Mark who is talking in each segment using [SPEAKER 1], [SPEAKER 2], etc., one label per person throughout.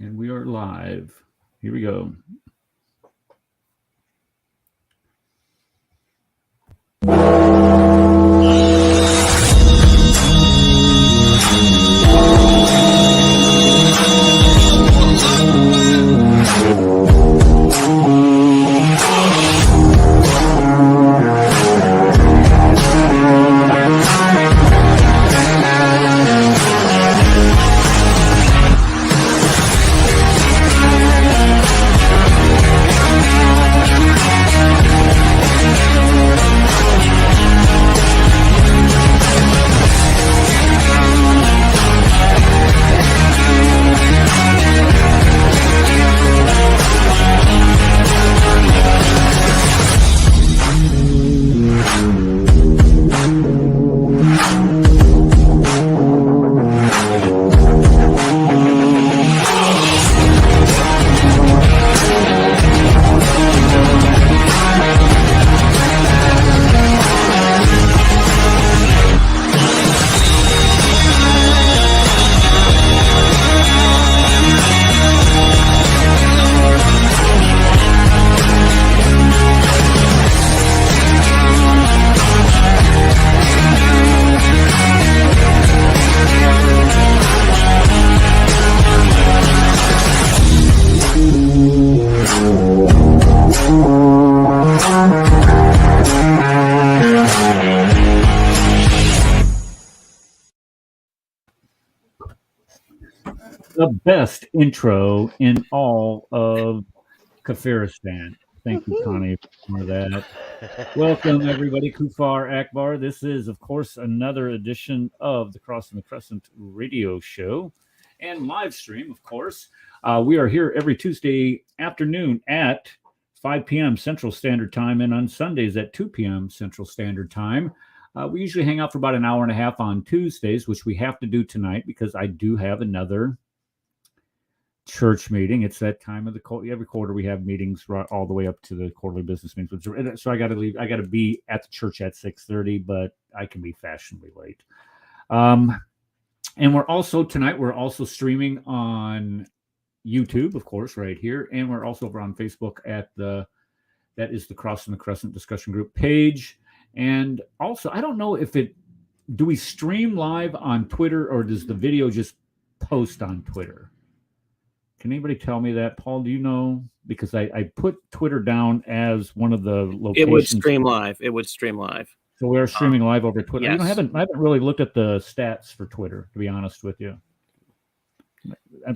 [SPEAKER 1] And we are live. Here we go. The best intro in all of Kafiristan. Thank you, Connie, for that. Welcome, everybody. Kufar Akbar. This is, of course, another edition of the Crossing the Crescent radio show and live stream, of course. We are here every Tuesday afternoon at 5 p.m. Central Standard Time and on Sundays at 2 p.m. Central Standard Time. We usually hang out for about an hour and a half on Tuesdays, which we have to do tonight because I do have another church meeting. It's that time of the every quarter we have meetings right all the way up to the quarterly business meetings. So I got to leave. I got to be at the church at 6:30, but I can be fashionably late. And we're also streaming on YouTube, of course, right here, and we're also over on Facebook at that is the Crossing the Crescent discussion group page. And also, I don't know do we stream live on Twitter or does the video just post on Twitter? Can anybody tell me that? Paul, do you know? Because I put Twitter down as one of the locations.
[SPEAKER 2] It would stream live.
[SPEAKER 1] So we are streaming live over Twitter.
[SPEAKER 2] Yes.
[SPEAKER 1] I haven't really looked at the stats for Twitter, to be honest with you.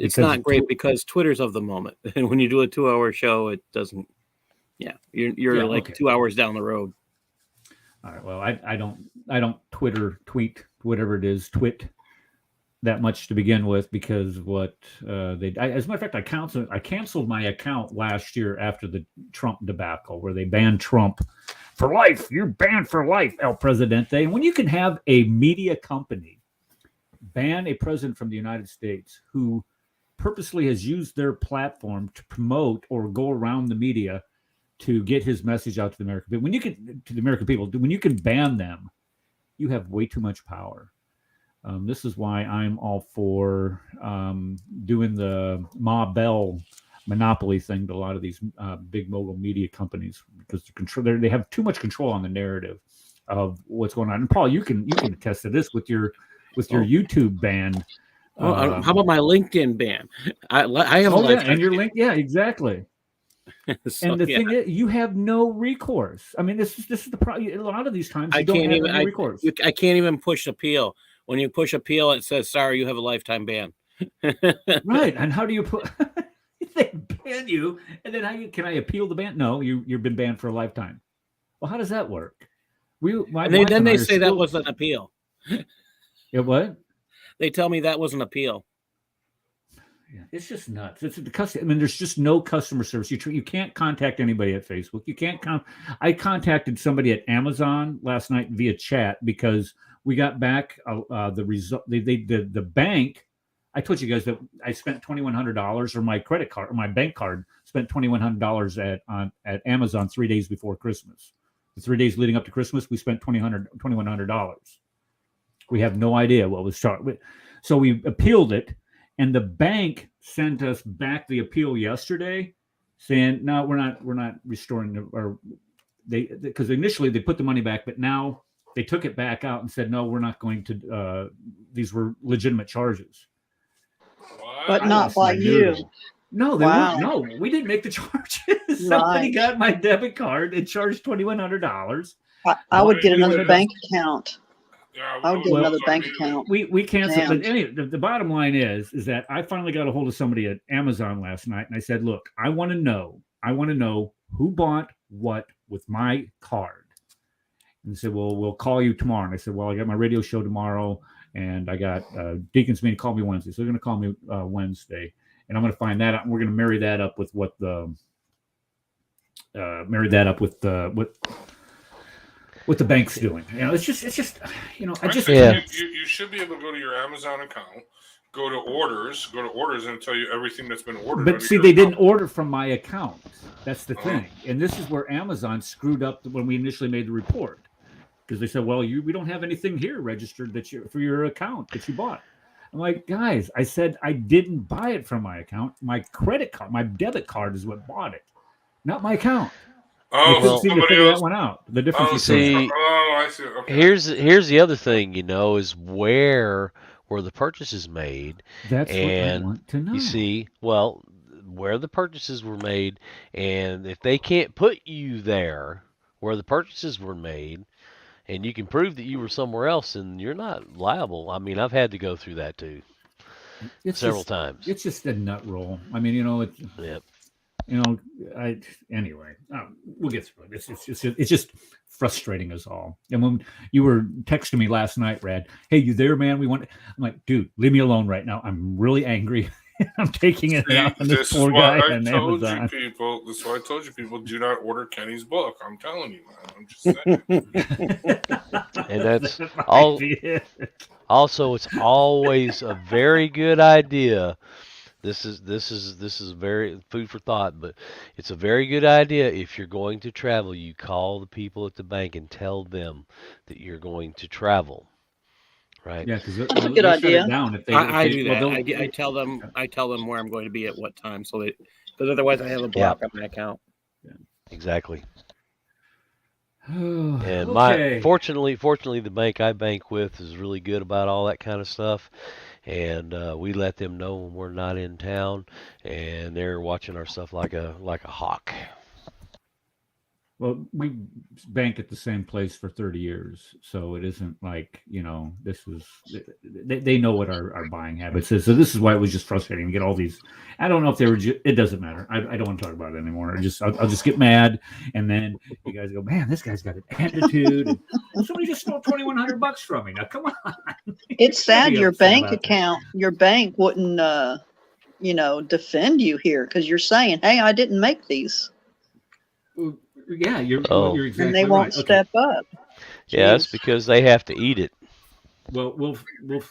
[SPEAKER 2] It's not great because Twitter's of the moment. And when you do a 2-hour show, it doesn't. Yeah, you're like 2 hours down the road.
[SPEAKER 1] All right. Well, I don't tweet, whatever it is, twit that much to begin with because as a matter of fact, I canceled my account last year after the Trump debacle where they banned Trump for life. You're banned for life, El Presidente. And when you can have a media company ban a president from the United States who purposely has used their platform to promote or go around the media to get his message out to the American people, when you can ban them, you have way too much power. This is why I'm all for doing the Ma Bell monopoly thing to a lot of these big mogul media companies because they have too much control on the narrative of what's going on. And Paul, you can attest to this with your YouTube ban.
[SPEAKER 2] How about my LinkedIn ban? I have
[SPEAKER 1] and your link, yeah, exactly. So, and the thing is, you have no recourse. I mean, this is the problem. A lot of these times, you don't have any recourse.
[SPEAKER 2] I can't even push appeal. When you push appeal, it says, "Sorry, you have a lifetime ban."
[SPEAKER 1] Right, and how do you put? They ban you, and then can I appeal the ban? No, you've been banned for a lifetime. Well, how does that work?
[SPEAKER 2] Then they say that was an appeal.
[SPEAKER 1] Yeah, what?
[SPEAKER 2] They tell me that was an appeal.
[SPEAKER 1] Yeah, it's just nuts. It's the customer. I mean, there's just no customer service. You can't contact anybody at Facebook. You can't I contacted somebody at Amazon last night via chat because we got back the result. The bank. I told you guys that I spent $2,100, or my credit card or my bank card spent $2,100 at Amazon 3 days before Christmas. The 3 days leading up to Christmas, we spent $2,100. We have no idea what was charged. So we appealed it. And the bank sent us back the appeal yesterday, saying no, we're not restoring or because initially they put the money back, but now they took it back out and said no, we're not going to. These were legitimate charges.
[SPEAKER 3] But not by you.
[SPEAKER 1] No, they weren't. No, we didn't make the charges. Somebody got my debit card and charged $2,100.
[SPEAKER 3] I would get another bank account. Yeah, I would get another bank account.
[SPEAKER 1] We canceled. But anyway, the bottom line is that I finally got a hold of somebody at Amazon last night, and I said, "Look, I want to know who bought what with my card." And they said, "Well, we'll call you tomorrow." And I said, "Well, I got my radio show tomorrow, and I got Deacon's meeting. Call me Wednesday." So they're going to call me Wednesday, and I'm going to find that out. And we're going to marry that up with what what the bank's doing. It's just
[SPEAKER 4] you should be able to go to your Amazon account, go to orders, and tell you everything that's been ordered.
[SPEAKER 1] But see, they didn't order from my account. That's the thing, and this is where Amazon screwed up when we initially made the report, because they said, "Well, we don't have anything here registered for your account that you bought." I'm like, guys, I said I didn't buy it from my account. My credit card, my debit card is what bought it, not my account.
[SPEAKER 4] Oh,
[SPEAKER 1] somebody else that one out. The difference.
[SPEAKER 4] I see. Okay.
[SPEAKER 5] Here's the other thing, is where the purchase is made.
[SPEAKER 1] That's what I want to know.
[SPEAKER 5] You see, where the purchases were made, and if they can't put you there where the purchases were made, and you can prove that you were somewhere else, and you're not liable. I mean, I've had to go through that too, several times.
[SPEAKER 1] It's just a nut roll. I mean,
[SPEAKER 5] Yep.
[SPEAKER 1] Anyway, we'll get through it. It's just frustrating us all. And when you were texting me last night, Brad, hey, you there, man? I'm like, dude, leave me alone right now. I'm really angry. I'm taking it out on this poor guy on Amazon.
[SPEAKER 4] This is why I told you people, do not order Kenny's book. I'm telling you, man. I'm just saying.
[SPEAKER 5] And that's all. Also, it's always a very good idea. This is very food for thought, but it's a very good idea. If you're going to travel, you call the people at the bank and tell them that you're going to travel. Right?
[SPEAKER 1] Yeah, because
[SPEAKER 3] that's a good idea.
[SPEAKER 2] I do that. I tell them where I'm going to be at what time, because otherwise I have a block on my account.
[SPEAKER 5] Yeah. Exactly.
[SPEAKER 1] And
[SPEAKER 5] fortunately, the bank I bank with is really good about all that kind of stuff. And we let them know when we're not in town, and they're watching our stuff like a hawk.
[SPEAKER 1] Well, we banked at the same place for 30 years, so it isn't like, this was, they know what our buying habits is. So this is why it was just frustrating to get all these. I don't know if they were, it doesn't matter. I don't want to talk about it anymore. I'll just get mad. And then you guys go, man, this guy's got an attitude. And somebody just stole $2,100 from me. Now, come on.
[SPEAKER 3] It's sad your bank wouldn't, defend you here, because you're saying, hey, I didn't make these.
[SPEAKER 1] Yeah, you're exactly
[SPEAKER 3] and they won't step up.
[SPEAKER 5] Yeah, it's because they have to eat it.
[SPEAKER 1] Well, we'll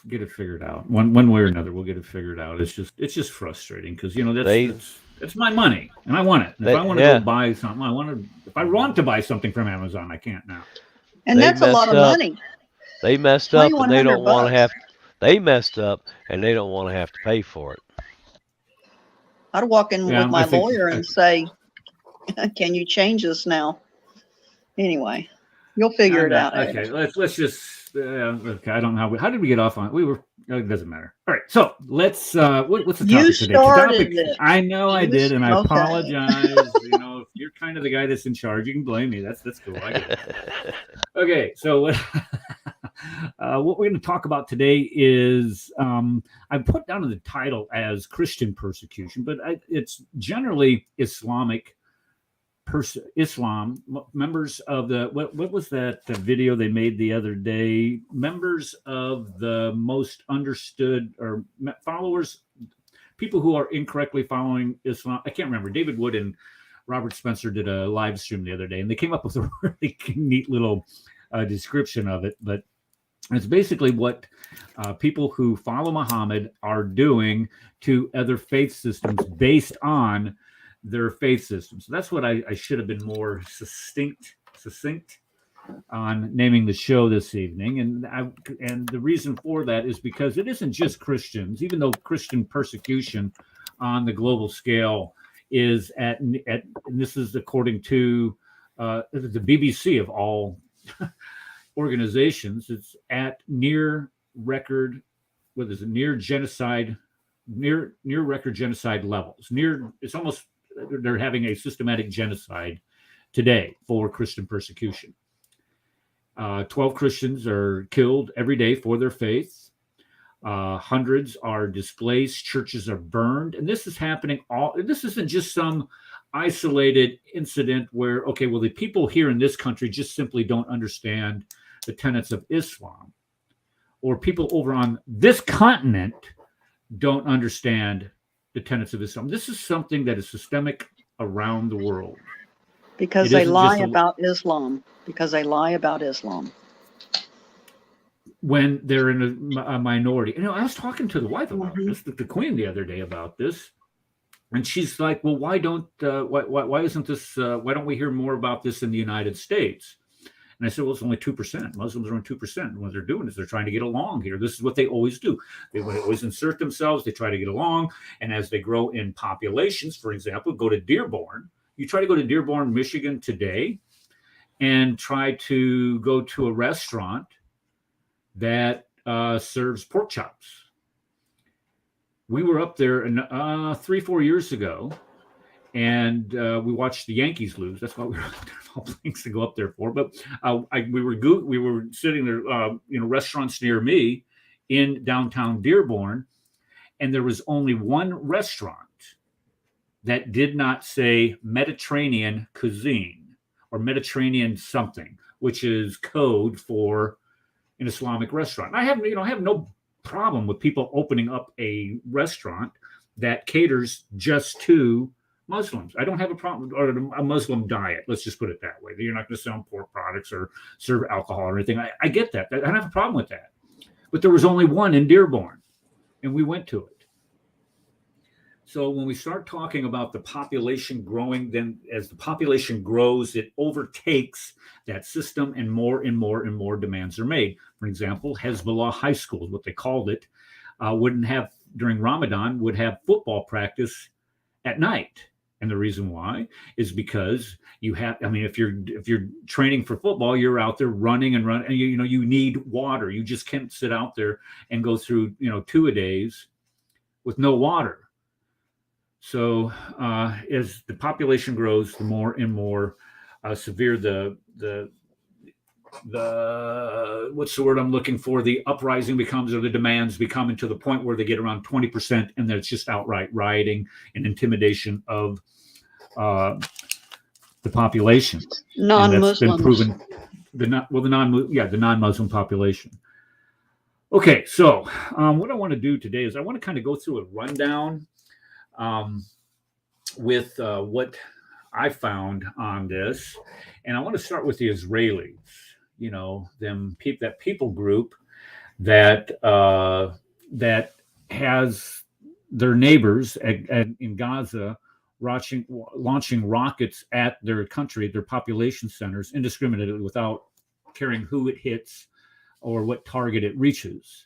[SPEAKER 1] get it figured out one way or another. We'll get it figured out. It's just frustrating because that's my money and I want it. If I want to go buy something, if I want to buy something from Amazon, I can't now.
[SPEAKER 3] And that's a lot of money.
[SPEAKER 5] They messed up and they don't want to have. They messed up and they don't want to have to pay for it.
[SPEAKER 3] I'd walk in with my lawyer and say, can you change this now? Anyway, you'll figure it out.
[SPEAKER 1] Okay, let's just. Okay, I don't know how did we get off on it? We were. It doesn't matter. All right, so let's. What's the topic
[SPEAKER 3] you
[SPEAKER 1] today?
[SPEAKER 3] Started it.
[SPEAKER 1] I know I did, and I apologize. If you're kind of the guy that's in charge, you can blame me. That's cool. I get it. Okay, so what we're going to talk about today is I put down in the title as Christian persecution, but it's generally Islamic. Islam, members of the what was that video they made the other day? Members of the most understood or followers, people who are incorrectly following Islam. I can't remember. David Wood and Robert Spencer did a live stream the other day, and they came up with a really neat little description of it. But it's basically what people who follow Muhammad are doing to other faith systems based on their faith system. So that's what I should have been more succinct on naming the show this evening, and the reason for that is because it isn't just Christians, even though Christian persecution on the global scale is at and this is according to the BBC of all organizations, it's at near record genocide levels. It's almost, they're having a systematic genocide today for Christian persecution. 12 Christians are killed every day for their faith. Hundreds are displaced. Churches are burned. And this is happening this isn't just some isolated incident where, okay, well, the people here in this country just simply don't understand the tenets of Islam, or people over on this continent don't understand the tenets of Islam. This is something that is systemic around the world.
[SPEAKER 3] Because they lie about Islam. Because they lie about Islam.
[SPEAKER 1] When they're in a minority. I was talking to the wife about this, the Queen, the other day about this. And she's like, well, why don't we hear more about this in the United States? And I said, well, it's only 2%. Muslims are only 2%. And what they're doing is they're trying to get along here. This is what they always do. They always insert themselves. They try to get along. And as they grow in populations, for example, go to Dearborn. You try to go to Dearborn, Michigan today and try to go to a restaurant that serves pork chops. We were up there 3-4 years ago, and we watched the Yankees lose. That's why we were up there, of all things to go up there for. But we were sitting there, restaurants near me in downtown Dearborn, and there was only one restaurant that did not say Mediterranean cuisine or Mediterranean something, which is code for an Islamic restaurant. I have no problem with people opening up a restaurant that caters just to Muslims. I don't have a problem, or a Muslim diet. Let's just put it that way. You're not going to sell pork products or serve alcohol or anything. I get that. I don't have a problem with that. But there was only one in Dearborn, and we went to it. So when we start talking about the population growing, then as the population grows, it overtakes that system, and more demands are made. For example, Hezbollah high schools, what they called it, would have football practice at night. And the reason why is because if you're training for football, you're out there running, and you need water. You just can't sit out there and go through 2-a-days with no water. So as the population grows, the more and more severe the what's the word I'm looking for? The uprising becomes, or the demands become, to the point where they get around 20%, and then it's just outright rioting and intimidation of the population.
[SPEAKER 3] Non-Muslims.
[SPEAKER 1] That's been proven. The non-Muslim population. Okay, so what I want to do today is I want to kind of go through a rundown with what I found on this, and I want to start with the Israelis. That people group that has their neighbors in Gaza launching rockets at their country, their population centers, indiscriminately, without caring who it hits or what target it reaches.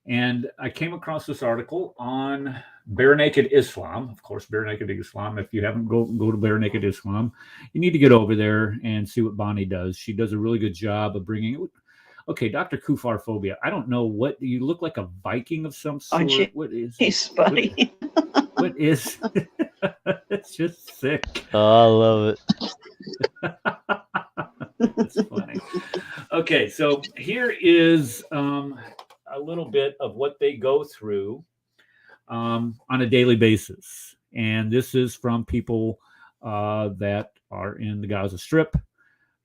[SPEAKER 1] And I came across this article on Bare Naked Islam. Of course, Bare Naked Islam. If you haven't, go to Bare Naked Islam. You need to get over there and see what Bonnie does. She does a really good job of bringing it. Okay, Dr. Kufar Phobia. I don't know what you look like, a Viking of some sort. What is?
[SPEAKER 3] He's funny.
[SPEAKER 1] What is? It's just sick.
[SPEAKER 5] Oh, I love it.
[SPEAKER 1] That's funny. Okay, so here is a little bit of what they go through on a daily basis. And this is from people that are in the Gaza Strip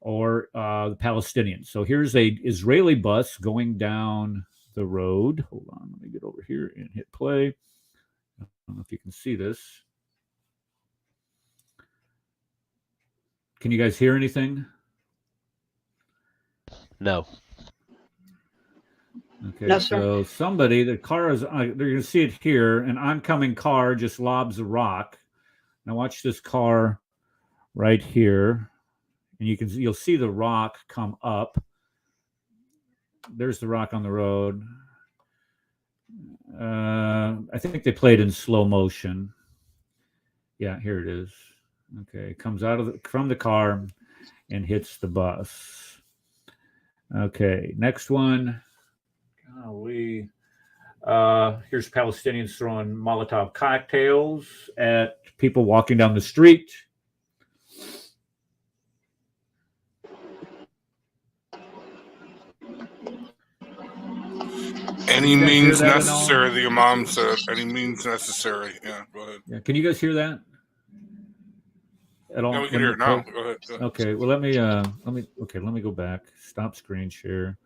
[SPEAKER 1] or the Palestinians. So here's a Israeli bus going down the road. Hold on, let me get over here and hit play. I don't know if you can see this. Can you guys hear anything?
[SPEAKER 5] No.
[SPEAKER 1] Okay,
[SPEAKER 3] no,
[SPEAKER 1] so the car is, they're going to see it here. An oncoming car just lobs a rock. Now watch this car right here. and you'll see the rock come up. There's the rock on the road. I think they played in slow motion. Yeah, here it is. Okay, comes out from the car and hits the bus. Okay, next one. Golly. Here's Palestinians throwing Molotov cocktails at people walking down the street.
[SPEAKER 4] Any means necessary, the Imam said. Any means necessary. Yeah, go ahead.
[SPEAKER 1] Yeah, can you guys hear that? At all?
[SPEAKER 4] Yeah, we can hear it now. Go ahead.
[SPEAKER 1] Okay, well let me go back. Stop screen share.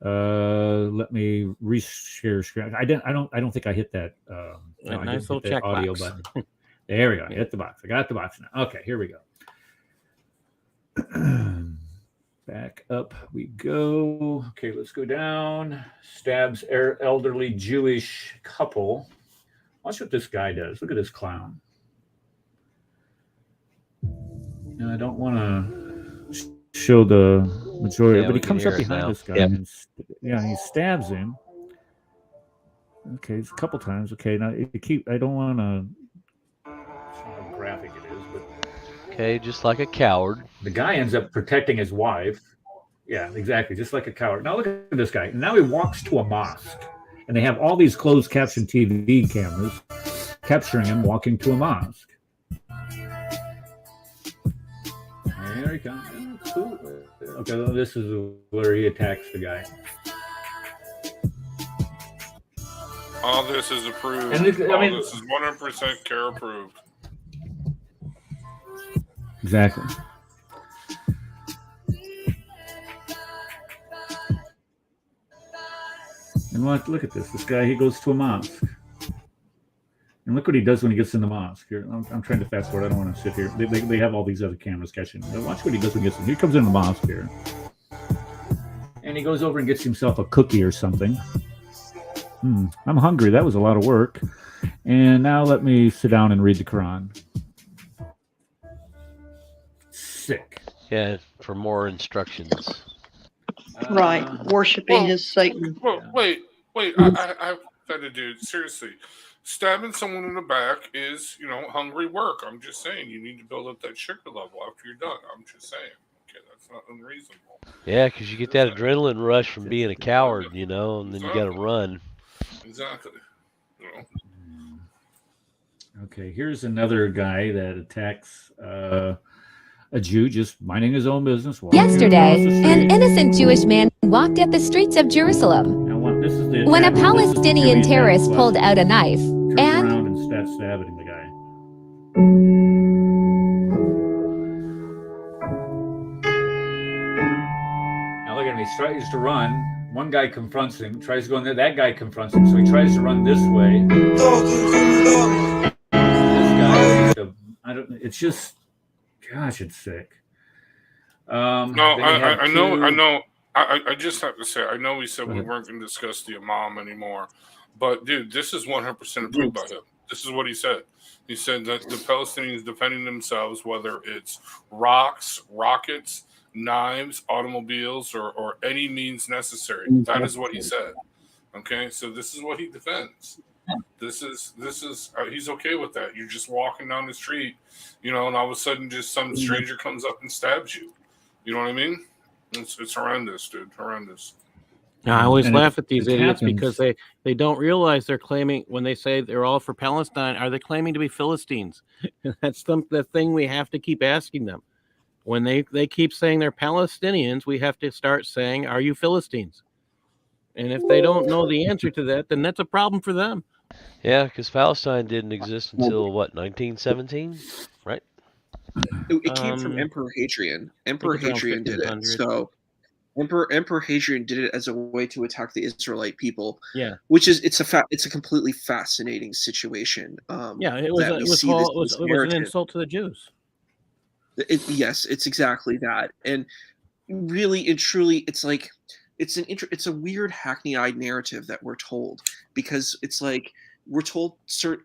[SPEAKER 1] Let me reshare screen. I don't think I hit that.
[SPEAKER 2] Nice little check
[SPEAKER 1] audio
[SPEAKER 2] box.
[SPEAKER 1] button. There we go. I hit the box. I got the box now. Okay, here we go. Back up we go. Okay, let's go down. Stabs elderly Jewish couple. Watch what this guy does. Look at this clown. Now, I don't want to show the majority, but he comes up behind this guy and he stabs him. Okay, it's a couple times. Okay, now I don't want to. How graphic it is, but.
[SPEAKER 5] Okay, just like a coward.
[SPEAKER 1] The guy ends up protecting his wife. Yeah, exactly, just like a coward. Now look at this guy. Now he walks to a mosque, and they have all these closed caption TV cameras capturing him walking to a mosque. There he comes. Okay, well, this is where he attacks the guy.
[SPEAKER 4] All this is approved.
[SPEAKER 1] And
[SPEAKER 4] this is 100% care approved.
[SPEAKER 1] Exactly. And look at this. This guy, he goes to a mosque. And look what he does when he gets in the mosque. Here, I'm trying to fast forward. I don't want to sit here. They have all these other cameras catching him. But watch what he does when he gets in. He comes in the mosque here. And he goes over and gets himself a cookie or something. I'm hungry. That was a lot of work. And now let me sit down and read the Quran. Sick.
[SPEAKER 5] Yeah, for more instructions.
[SPEAKER 3] Right, worshiping his Satan.
[SPEAKER 4] Well, wait. I've got to do seriously. Stabbing someone in the back is, hungry work. I'm just saying you need to build up that sugar level after you're done. I'm just saying. Okay, that's not unreasonable.
[SPEAKER 5] Yeah, because you get that adrenaline rush from being a coward, and then you got to run.
[SPEAKER 4] Exactly.
[SPEAKER 1] Okay, here's another guy that attacks a Jew just minding his own business.
[SPEAKER 6] Yesterday, an innocent Jewish man walked up the streets of Jerusalem when a Palestinian terrorist pulled out a knife
[SPEAKER 1] and starts stabbing the guy. Now look at him. He tries to run. One guy confronts him, tries to go in there. That guy confronts him, so he tries to run this way. This guy, it's just, gosh, it's sick.
[SPEAKER 4] I know. I just have to say, I know we said we weren't going to discuss the Imam anymore, but dude, this is 100% approved by him. This is what he said. He said that the Palestinians defending themselves, whether it's rocks, rockets, knives, automobiles, or any means necessary. That is what he said. Okay, so this is what he defends. This is he's okay with that. You're just walking down the street, and all of a sudden just some stranger comes up and stabs you. You know what I mean? It's horrendous, dude. Horrendous.
[SPEAKER 2] I always laugh at these idiots because they don't realize they're claiming, when they say they're all for Palestine, are they claiming to be Philistines? That's the thing we have to keep asking them. When they keep saying they're Palestinians, we have to start saying, are you Philistines? And if they don't know the answer to that, then that's a problem for them.
[SPEAKER 5] Yeah, because Palestine didn't exist until, 1917? Right?
[SPEAKER 7] It came from Emperor Hadrian. Emperor Hadrian did it. So Emperor Hadrian did it as a way to attack the Israelite people.
[SPEAKER 2] Yeah,
[SPEAKER 7] which is it's a completely fascinating situation.
[SPEAKER 2] It was an insult to the Jews.
[SPEAKER 7] Yes, it's exactly that, and really and truly, it's like it's a weird hackneyed narrative that we're told, because it's like we're told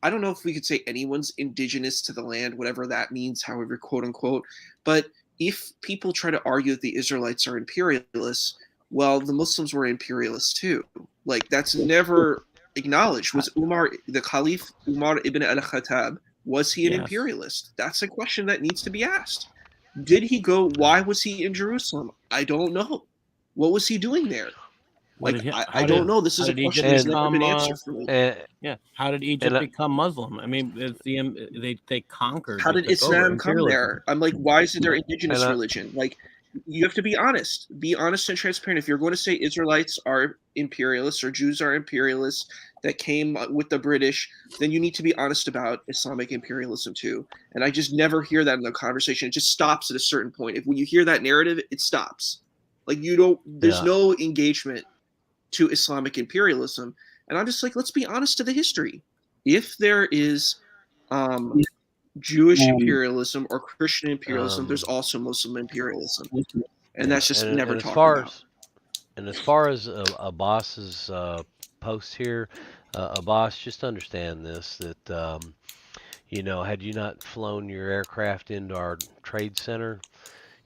[SPEAKER 7] I don't know if we could say anyone's indigenous to the land, whatever that means, however, quote unquote, but if people try to argue that the Israelites are imperialists, well, the Muslims were imperialists too. Like, that's never acknowledged. Was the Caliph Umar ibn al-Khattab, was he an imperialist? That's a question that needs to be asked. Did he go? Why was he in Jerusalem? I don't know. What was he doing there? I don't know. This is a question that's never been answered for me.
[SPEAKER 2] How did Egypt become Muslim? I mean, they conquered.
[SPEAKER 7] How did Islam come there? I'm like, why is it their indigenous religion? Like, you have to be honest. Be honest and transparent. If you're going to say Israelites are imperialists or Jews are imperialists that came with the British, then you need to be honest about Islamic imperialism too. And I just never hear that in the conversation. It just stops at a certain point. When you hear that narrative, it stops. Like, there's no engagement to Islamic imperialism. And I'm just like, let's be honest to the history. If there is Jewish imperialism or Christian imperialism, there's also Muslim imperialism. And that's just never talked about.
[SPEAKER 5] And as far as Abbas's post here, Abbas, just understand this, that, had you not flown your aircraft into our trade center,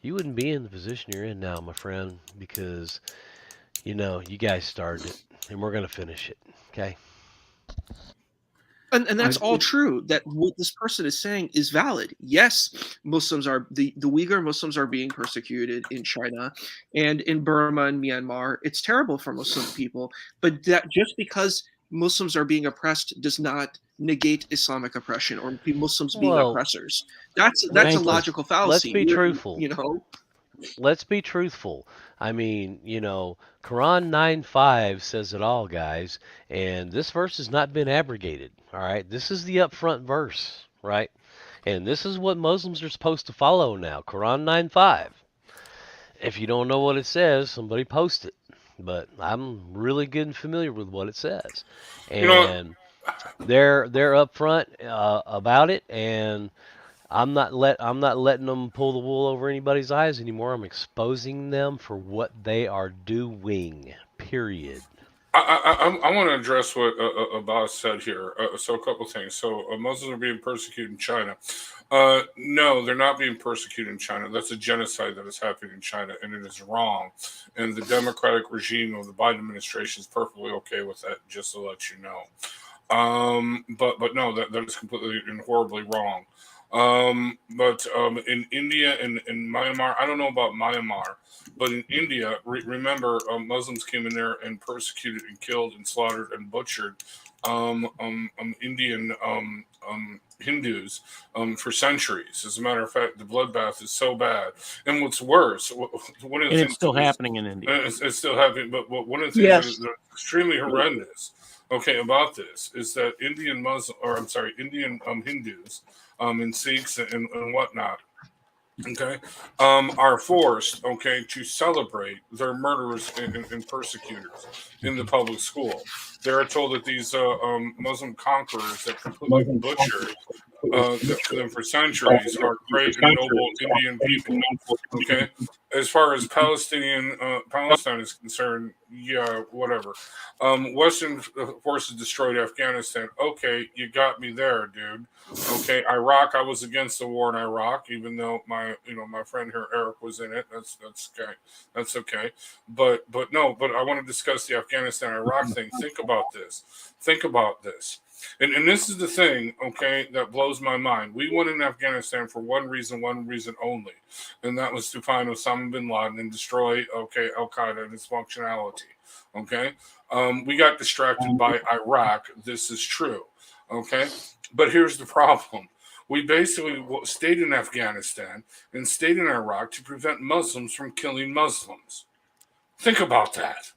[SPEAKER 5] you wouldn't be in the position you're in now, my friend, because, you guys started it, and we're going to finish it, okay?
[SPEAKER 7] And that's all true. That what this person is saying is valid. Yes, Muslims are the Uyghur Muslims are being persecuted in China and in Burma and Myanmar. It's terrible for Muslim people. But that just because Muslims are being oppressed does not negate Islamic oppression or Muslims being oppressors. That's a logical fallacy.
[SPEAKER 5] Let's be truthful. Let's be truthful. I mean, Quran 9:5 says it all, guys. And this verse has not been abrogated. All right. This is the upfront verse, right? And this is what Muslims are supposed to follow now. Quran 9:5. If you don't know what it says, somebody post it. But I'm really good and familiar with what it says. And they're upfront about it, and I'm not letting them pull the wool over anybody's eyes anymore. I'm exposing them for what they are doing. Period.
[SPEAKER 4] I want to address what Abbas said here. So a couple things. So Muslims are being persecuted in China. No, they're not being persecuted in China. That's a genocide that is happening in China, and it is wrong. And the democratic regime of the Biden administration is perfectly okay with that, just to let you know. But no, that is completely and horribly wrong. But in India and in Myanmar, I don't know about Myanmar, but in India, remember, Muslims came in there and persecuted and killed and slaughtered and butchered Indian Hindus for centuries. As a matter of fact, the bloodbath is so bad. And what's worse, one of the
[SPEAKER 2] it's still happening in India.
[SPEAKER 4] It's still happening, but one of the things that are extremely horrendous, about this is that Indian Hindus and Sikhs and whatnot, are forced, to celebrate their murderers and persecutors in the public school. They are told that these Muslim conquerors that completely butchered them for centuries are great and noble Indian people. Okay, as far as Palestine is concerned, whatever. Western forces destroyed Afghanistan. Okay, you got me there, dude. Okay, Iraq. I was against the war in Iraq, even though my friend here Eric was in it. That's okay. That's okay. But I want to discuss the Afghanistan-Iraq thing. Think about this. And this is the thing, that blows my mind. We went in Afghanistan for one reason only, and that was to find Osama bin Laden and destroy, Al-Qaeda and its functionality. We got distracted by Iraq. This is true. But here's the problem. We basically stayed in Afghanistan and stayed in Iraq to prevent Muslims from killing Muslims. Think about that.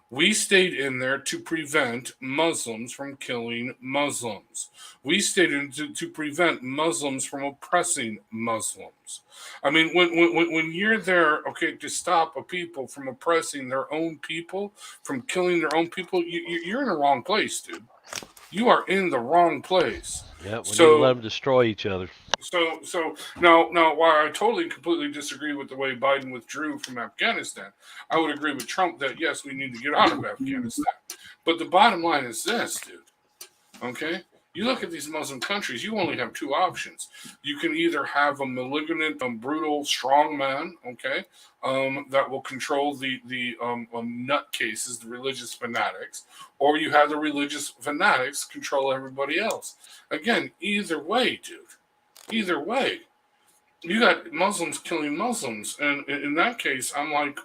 [SPEAKER 4] We stayed in there to prevent Muslims from killing Muslims. We stayed in to prevent Muslims from oppressing Muslims. I mean, when you're there, to stop a people from oppressing their own people, from killing their own people, you're in the wrong place, dude. You are in the wrong place.
[SPEAKER 5] Yeah, we need to let them destroy each other.
[SPEAKER 4] So now, while I totally and completely disagree with the way Biden withdrew from Afghanistan, I would agree with Trump that, yes, we need to get out of Afghanistan. But the bottom line is this, dude. You look at these Muslim countries, you only have two options. You can either have a malignant, brutal, strong man, okay, that will control the nutcases, the religious fanatics, or you have the religious fanatics control everybody else. Again, either way, dude. Either way. You got Muslims killing Muslims. And in that case, I'm like,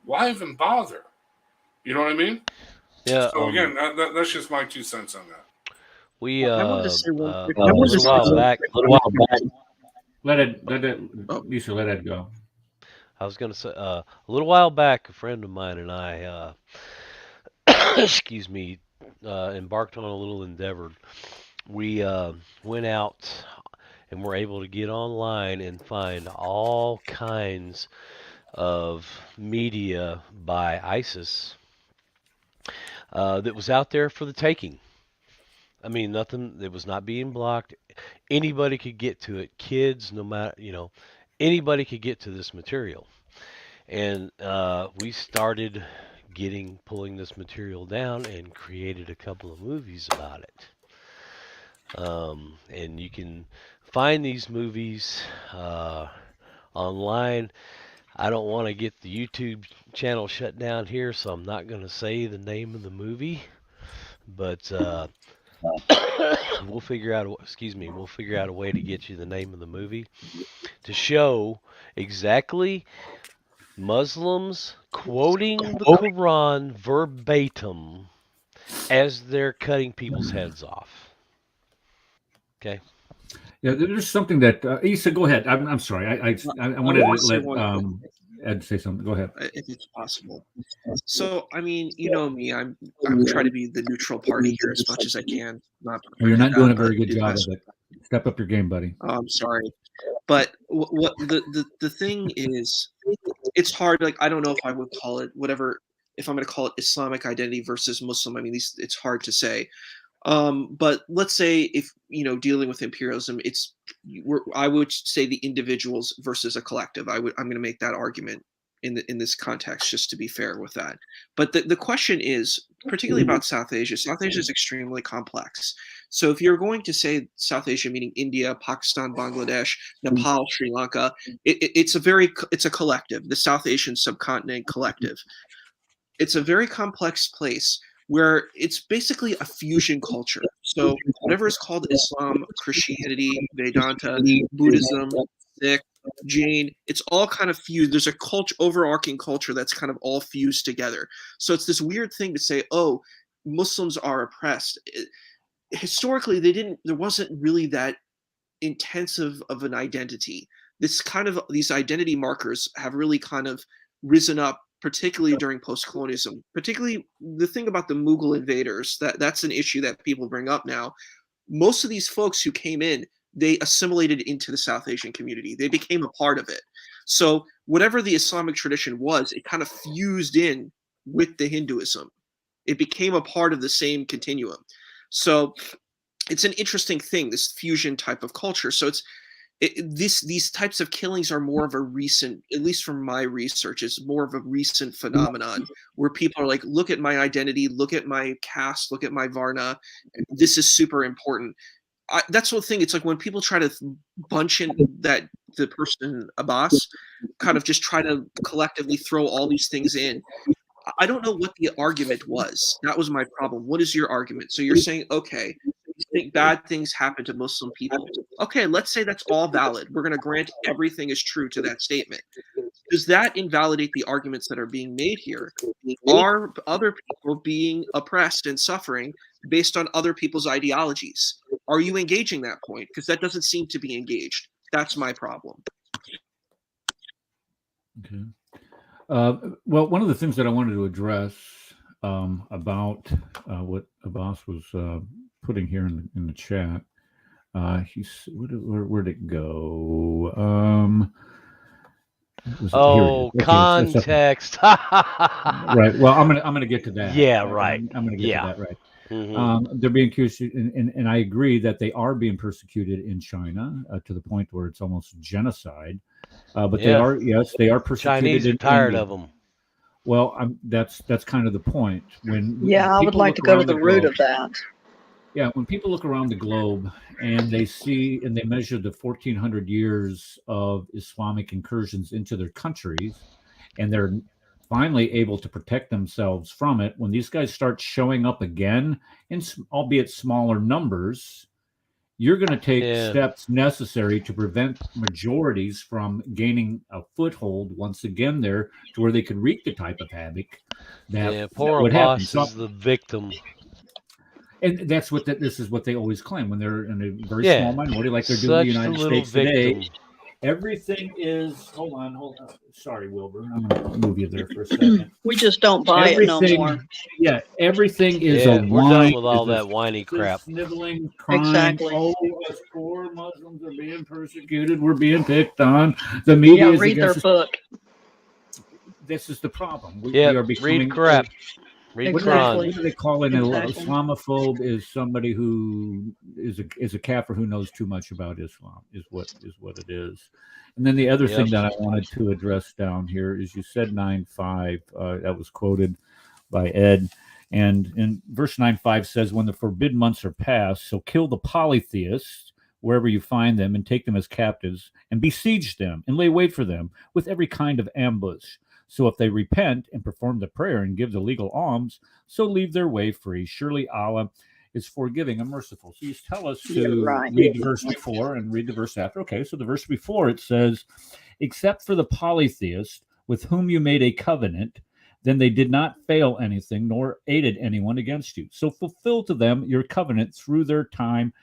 [SPEAKER 4] why even bother? You know what I mean?
[SPEAKER 5] Yeah.
[SPEAKER 4] So again, that's just my 2 cents on that.
[SPEAKER 5] We
[SPEAKER 7] I wanted to say one quick
[SPEAKER 5] a little while back.
[SPEAKER 1] Let Ed go.
[SPEAKER 5] I was going to say a little while back, a friend of mine and I, excuse me, embarked on a little endeavor. We went out and were able to get online and find all kinds of media by ISIS that was out there for the taking. I mean, nothing, it was not being blocked. Anybody could get to it. Kids, no matter, anybody could get to this material. And we started pulling this material down and created a couple of movies about it. And you can find these movies online. I don't want to get the YouTube channel shut down here, so I'm not going to say the name of the movie. But we'll figure out a way to get you the name of the movie to show exactly Muslims quoting the Quran verbatim as they're cutting people's heads off. Okay.
[SPEAKER 1] Yeah, there's something that Issa, go ahead. I'm sorry. I wanted to let Ed say something. Go ahead,
[SPEAKER 7] if it's possible. So, I mean, you know me. I'm trying to be the neutral party here as much as I can.
[SPEAKER 1] You're not doing a very good job of it. Step up your game, buddy.
[SPEAKER 7] I'm sorry, but what the thing is, it's hard. Like, I don't know if I would call it whatever. If I'm going to call it Islamic identity versus Muslim, I mean, it's hard to say. But let's say if dealing with imperialism, I would say the individuals versus a collective. I'm going to make that argument in this context, just to be fair with that. But the question is particularly about South Asia. South Asia is extremely complex. So if you're going to say South Asia, meaning India, Pakistan, Bangladesh, Nepal, Sri Lanka, it's a collective, the South Asian subcontinent collective. It's a very complex place where it's basically a fusion culture. So whatever is called Islam, Christianity, Vedanta, Buddhism, Sikh, Jain, it's all kind of fused. There's a overarching culture that's kind of all fused together. So it's this weird thing to say, oh, Muslims are oppressed. Historically, there wasn't really that intensive of an identity. These identity markers have really kind of risen up, particularly during post-colonialism. Particularly the thing about the Mughal invaders, that's an issue that people bring up now. Most of these folks who came in, they assimilated into the South Asian community. They became a part of it. So whatever the Islamic tradition was, it kind of fused in with the Hinduism. It became a part of the same continuum. So it's an interesting thing, this fusion type of culture. So these types of killings are more of a recent, at least from my research, is more of a recent phenomenon where people are like, look at my identity, look at my caste, look at my Varna. This is super important. That's the thing. It's like when people try to bunch in that the person Abbas kind of just try to collectively throw all these things in. I don't know what the argument was. That was my problem. What is your argument? So you're saying, okay, you think bad things happen to Muslim people. Okay, let's say that's all valid. We're going to grant everything is true to that statement. Does that invalidate the arguments that are being made here? Are other people being oppressed and suffering based on other people's ideologies? Are you engaging that point? Because that doesn't seem to be engaged. That's my problem.
[SPEAKER 1] Okay. Well, one of the things that I wanted to address about what Abbas was putting here in the chat, where'd it go?
[SPEAKER 5] Context.
[SPEAKER 1] Right. Well, I'm gonna get to that.
[SPEAKER 5] Yeah. Right.
[SPEAKER 1] I'm gonna get to that. Right.
[SPEAKER 5] Mm-hmm.
[SPEAKER 1] They're being accused, and I agree that they are being persecuted in China to the point where it's almost genocide. But they are persecuted.
[SPEAKER 5] Chinese are tired of them.
[SPEAKER 1] Well, that's kind of the point.
[SPEAKER 3] I would like to go to the root of that.
[SPEAKER 1] Yeah, when people look around the globe and they see and they measure the 1400 years of Islamic incursions into their countries, and they're finally able to protect themselves from it, when these guys start showing up again, in albeit smaller numbers, you're going to take steps necessary to prevent majorities from gaining a foothold once again there to where they could wreak the type of havoc that
[SPEAKER 5] poor
[SPEAKER 1] would happen.
[SPEAKER 5] Abbas is the victim.
[SPEAKER 1] And that's what this is what they always claim when they're in a very small minority, like they're doing in the United States today. Everything is. Hold on. Sorry, Wilbur. I'm going to move you there for a second.
[SPEAKER 3] We just don't buy it no more.
[SPEAKER 1] Yeah, everything is a
[SPEAKER 5] we're done with all that whiny crap.
[SPEAKER 1] Sniveling, crying.
[SPEAKER 3] Exactly.
[SPEAKER 1] Oh, us poor Muslims are being persecuted. We're being picked on. The media is
[SPEAKER 3] read their book.
[SPEAKER 1] This is the problem.
[SPEAKER 5] We are becoming, read crap. Read
[SPEAKER 1] Quran. What do they call it? Islamophobe is somebody who is a kafir who knows too much about Islam. Is what it is. And then the other thing that I wanted to address down here is you said 9:5. That was quoted by Ed, and in verse 9:5 says, "When the forbidden months are past, so kill the polytheists wherever you find them, and take them as captives, and besiege them, and lay wait for them with every kind of ambush. So if they repent and perform the prayer and give the legal alms, so leave their way free. Surely Allah is forgiving and merciful." So you tell us to read the verse before and read the verse after. Okay, so the verse before it says, "Except for the polytheist with whom you made a covenant, then they did not fail anything nor aided anyone against you. So fulfill to them your covenant through their time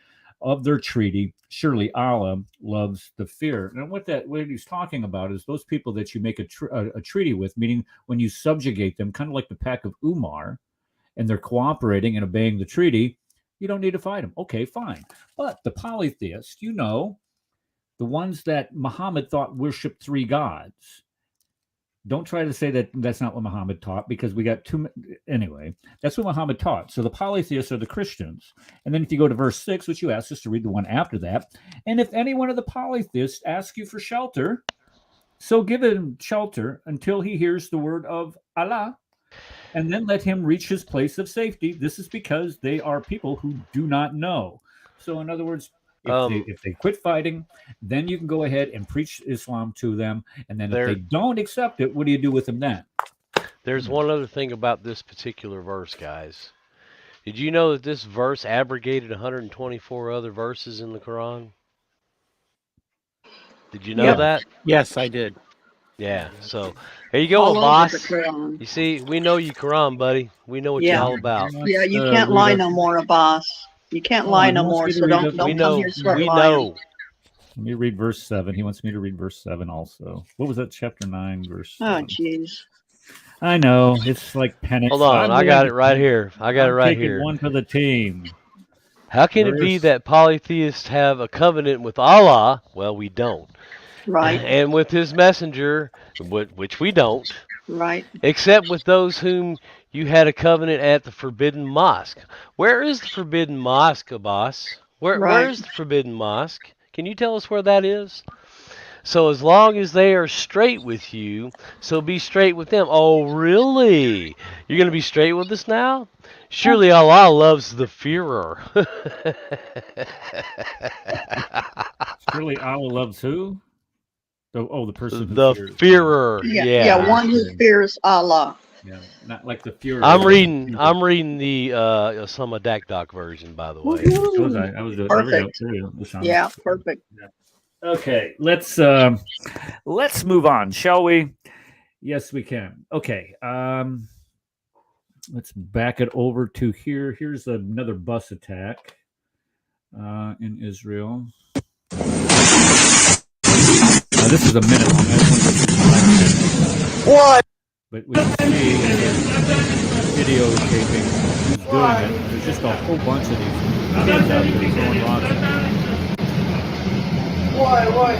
[SPEAKER 1] of their treaty. Surely Allah loves the fear." And what he's talking about is those people that you make a treaty with, meaning when you subjugate them, kind of like the pack of Umar, and they're cooperating and obeying the treaty, you don't need to fight them. Okay, fine. But the polytheists, the ones that Muhammad thought worshiped three gods, don't try to say that that's not what Muhammad taught, because we got anyway, that's what Muhammad taught. So the polytheists are the Christians. And then if you go to verse 6, which you asked us to read the one after that, "And if any one of the polytheists asks you for shelter, so give him shelter until he hears the word of Allah, and then let him reach his place of safety. This is because they are people who do not know." So in other words, if they quit fighting, then you can go ahead and preach Islam to them. And then if they don't accept it, what do you do with them then?
[SPEAKER 5] There's one other thing about this particular verse, guys. Did you know that this verse abrogated 124 other verses in the Quran? Did you know that?
[SPEAKER 2] Yes, I did.
[SPEAKER 5] Yeah, so there you go, boss. You see, we know you Quran, buddy. We know what you're all about.
[SPEAKER 3] Yeah, you can't lie no more, Abbas. You can't lie no more, so don't come here start lying.
[SPEAKER 1] Let me read verse 7. He wants me to read verse 7 also. What was that, chapter 9, verse 7?
[SPEAKER 3] Oh, jeez.
[SPEAKER 1] I know, it's like penance.
[SPEAKER 5] Hold on, I got it right here.
[SPEAKER 1] Taking one for the team.
[SPEAKER 5] How can it be that polytheists have a covenant with Allah? Well, we don't.
[SPEAKER 3] Right.
[SPEAKER 5] And with his messenger, which we don't.
[SPEAKER 3] Right.
[SPEAKER 5] Except with those whom you had a covenant at the Forbidden Mosque. Where is the Forbidden Mosque, Abbas? Where is the Forbidden Mosque? Can you tell us where that is? So as long as they are straight with you, so be straight with them. Oh, really? You're going to be straight with us now? Surely Allah loves the fearer.
[SPEAKER 1] Surely Allah loves who? The person who
[SPEAKER 5] the fearer.
[SPEAKER 3] Yeah, one who fears Allah.
[SPEAKER 1] Yeah, not like the fearer.
[SPEAKER 5] I'm reading the some Dakdok version, by the way.
[SPEAKER 1] I was doing
[SPEAKER 3] perfect. Yeah, perfect.
[SPEAKER 1] Yeah. Okay, let's move on, shall we? Yes, we can. Okay, let's back it over to here. Here's another bus attack in Israel. This is a minute long. What? But we can see in the videotaping who's doing it. There's just a whole bunch of these kids out there throwing rocks at them.
[SPEAKER 8] Why?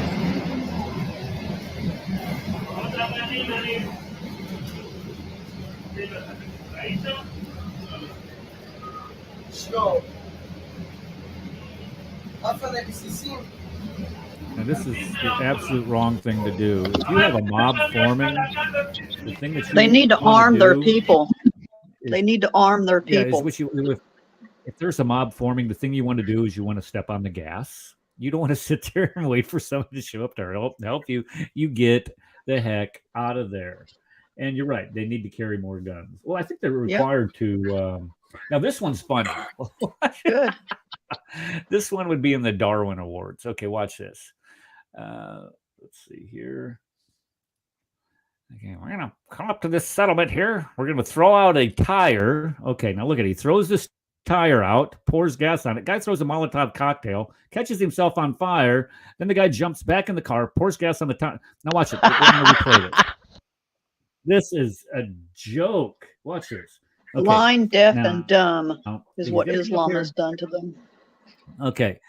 [SPEAKER 1] Now, this is the absolute wrong thing to do. If you have a mob forming, the thing that
[SPEAKER 3] they need to arm their people. They need to arm their people.
[SPEAKER 1] Yeah, if there's a mob forming, the thing you want to do is you want to step on the gas. You don't want to sit there and wait for someone to show up to help you. You get the heck out of there. And you're right. They need to carry more guns. Well, I think they're required to. Now, this one's funny.
[SPEAKER 3] Good.
[SPEAKER 1] This one would be in the Darwin Awards. Okay, watch this. Let's see here. Okay, we're going to come up to this settlement here. We're going to throw out a tire. Okay, now look at it. He throws this tire out, pours gas on it. Guy throws a Molotov cocktail, catches himself on fire. Then the guy jumps back in the car, pours gas on the tire. Now watch it. We're going to replay this. This is a joke. Watch this. Okay.
[SPEAKER 3] Blind, deaf, and dumb is what Islam has done to them.
[SPEAKER 1] Okay.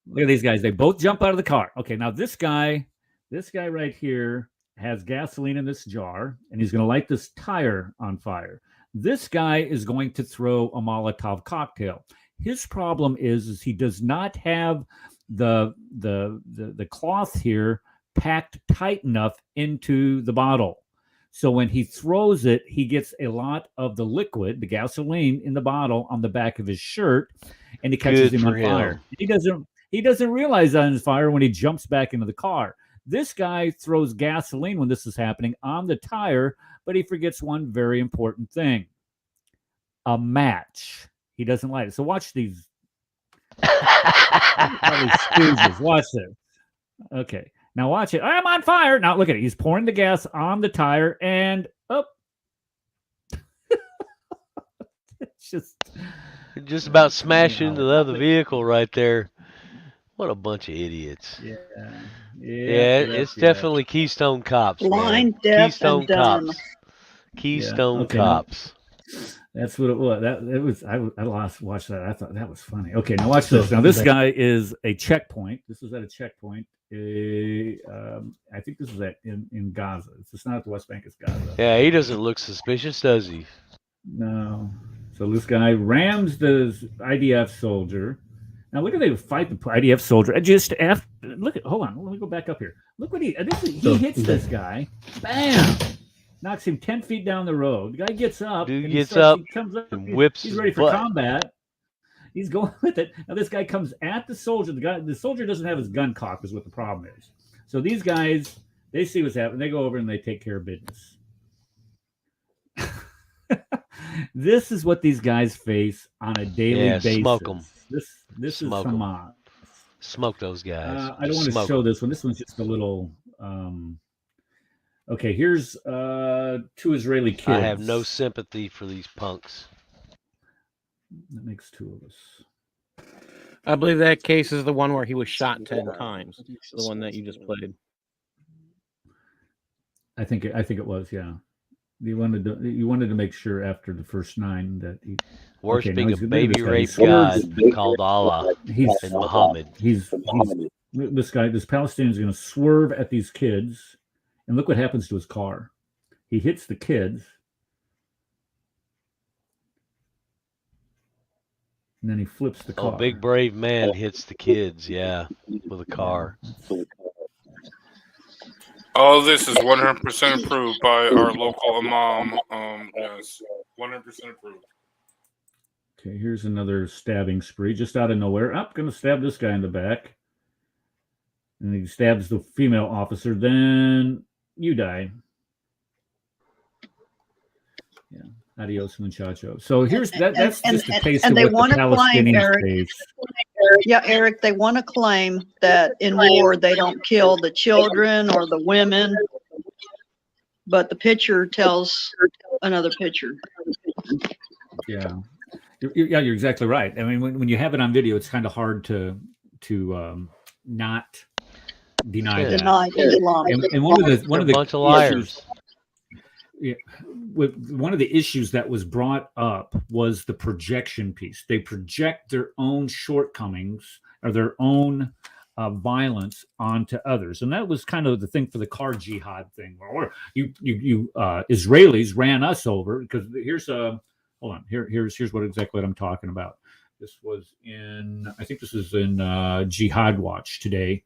[SPEAKER 1] Look at these guys. They both jump out of the car. Okay, now this guy right here has gasoline in this jar, and he's going to light this tire on fire. This guy is going to throw a Molotov cocktail. His problem is he does not have the cloth here packed tight enough into the bottle. So when he throws it, he gets a lot of the liquid, the gasoline, in the bottle on the back of his shirt, and he catches him on fire. He doesn't realize that on fire when he jumps back into the car. This guy throws gasoline when this is happening on the tire, but he forgets one very important thing: a match. He doesn't light it. So watch these. Watch this. Okay. Now watch it. I'm on fire. Now look at it. He's pouring the gas on the tire and it's
[SPEAKER 5] just about smashed into the other vehicle right there. What a bunch of idiots.
[SPEAKER 1] Yeah.
[SPEAKER 5] It's definitely Keystone Cops.
[SPEAKER 3] Blind, deaf,
[SPEAKER 5] Keystone
[SPEAKER 3] and dumb.
[SPEAKER 5] Cops. Keystone Cops.
[SPEAKER 1] That's what it was. I lost watch that. I thought that was funny. Okay, now watch this. Now this guy is a checkpoint. This is at a checkpoint. I think this is in Gaza. It's not at the West Bank. It's Gaza.
[SPEAKER 5] Yeah, he doesn't look suspicious, does he?
[SPEAKER 1] No. So this guy rams the IDF soldier. Now look at they fight the IDF soldier. Hold on. Let me go back up here. Look what he hits this guy. Bam. Knocks him 10 feet down the road. The guy gets up.
[SPEAKER 5] He comes up
[SPEAKER 1] and
[SPEAKER 5] whips.
[SPEAKER 1] He's ready for combat. He's going with it. Now this guy comes at the soldier. The soldier doesn't have his gun cocked, is what the problem is. So these guys, they see what's happening. They go over and they take care of business. This is what these guys face on a daily basis.
[SPEAKER 5] Smoke them.
[SPEAKER 1] This is Hamas.
[SPEAKER 5] Smoke those guys.
[SPEAKER 1] I don't want to show this one. This one's just a little. Okay, here's 2 Israeli kids.
[SPEAKER 5] I have no sympathy for these punks.
[SPEAKER 1] That makes 2 of us.
[SPEAKER 2] I believe that case is the one where he was shot 10 times. The one that you just played.
[SPEAKER 1] I think it was, yeah. You wanted to make sure after the first 9 that he
[SPEAKER 5] worshiping a baby rape god called Allah and Muhammad.
[SPEAKER 1] This Palestinian is going to swerve at these kids, and look what happens to his car. He hits the kids, and then he flips the car.
[SPEAKER 5] Oh, big brave man hits the kids, with a car.
[SPEAKER 4] All this is 100% approved by our local imam. Yes, 100% approved.
[SPEAKER 1] Okay, here's another stabbing spree just out of nowhere. I'm going to stab this guy in the back. And he stabs the female officer. Then you die. Yeah. Adios, muchacho. So here's that's just a taste of what the Palestinians face.
[SPEAKER 3] Yeah, Eric, they want to claim that in war they don't kill the children or the women, but the picture tells another picture.
[SPEAKER 1] Yeah. You're exactly right. I mean, when you have it on video, it's kind of hard to not deny that.
[SPEAKER 3] Deny Islam.
[SPEAKER 1] And one of the
[SPEAKER 5] bunch of liars.
[SPEAKER 1] One of the issues that was brought up was the projection piece. They project their own shortcomings or their own violence onto others, and that was kind of the thing for the car jihad thing. Or you Israelis ran us over because here's here's what I'm talking about. This was I think this is in Jihad Watch today.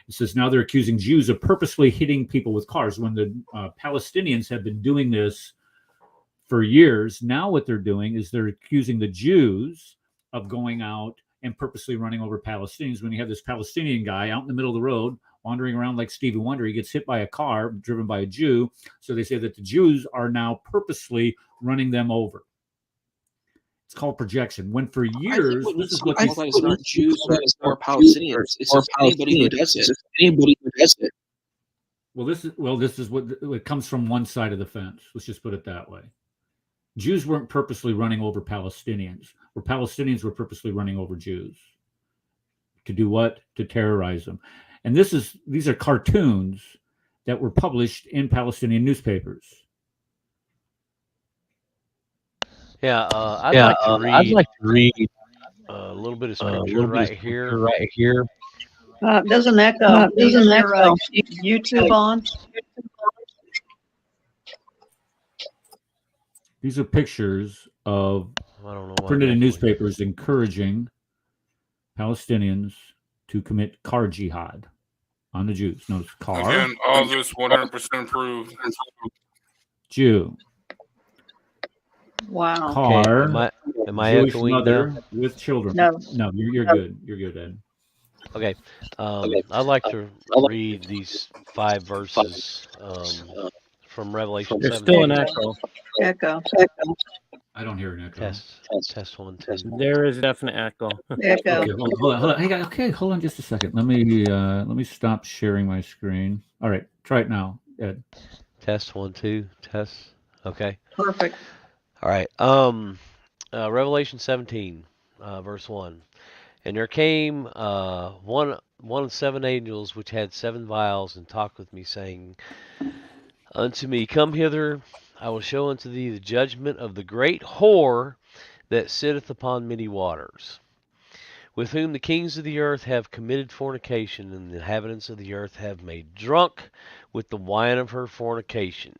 [SPEAKER 1] It says now they're accusing Jews of purposely hitting people with cars when the Palestinians have been doing this for years. Now what they're doing is they're accusing the Jews of going out and purposely running over Palestinians. When you have this Palestinian guy out in the middle of the road wandering around like Stevie Wonder, he gets hit by a car driven by a Jew. So they say that the Jews are now purposely running them over. It's called projection. When for years, this is what
[SPEAKER 7] I thought it's not Jews or Palestinians. It's just anybody who does it. Anybody who does it.
[SPEAKER 1] Well, this is what it comes from one side of the fence. Let's just put it that way. Jews weren't purposely running over Palestinians, or Palestinians were purposely running over Jews. To do what? To terrorize them. And these are cartoons that were published in Palestinian newspapers.
[SPEAKER 5] Yeah, I'd like to read a little bit of scripture right here.
[SPEAKER 3] Doesn't echo. Doesn't echo. YouTube on?
[SPEAKER 1] These are pictures of printed in newspapers encouraging Palestinians to commit car jihad on the Jews. Notice car.
[SPEAKER 4] Again, all this 100% proved.
[SPEAKER 1] Jew.
[SPEAKER 3] Wow.
[SPEAKER 1] Car.
[SPEAKER 5] Okay, am I
[SPEAKER 1] Jewish
[SPEAKER 5] echoing
[SPEAKER 1] mother
[SPEAKER 5] now?
[SPEAKER 1] with children.
[SPEAKER 3] No,
[SPEAKER 1] you're good. You're good, Ed.
[SPEAKER 5] Okay. I'd like to read these 5 verses from Revelation 17.
[SPEAKER 2] There's still an echo.
[SPEAKER 3] Echo.
[SPEAKER 1] I don't hear an echo.
[SPEAKER 5] Test 1, 2.
[SPEAKER 2] There is a definite echo.
[SPEAKER 3] Echo.
[SPEAKER 1] Okay, hold on. Hey, okay, hold on just a second. Let me stop sharing my screen. All right, try it now, Ed.
[SPEAKER 5] Test 1, 2. Test. Okay.
[SPEAKER 3] Perfect.
[SPEAKER 5] All right. Revelation 17, verse 1. And there came one of 7 angels which had 7 vials, and talked with me, saying unto me, Come hither, I will show unto thee the judgment of the great whore that sitteth upon many waters, with whom the kings of the earth have committed fornication, and the inhabitants of the earth have made drunk with the wine of her fornication.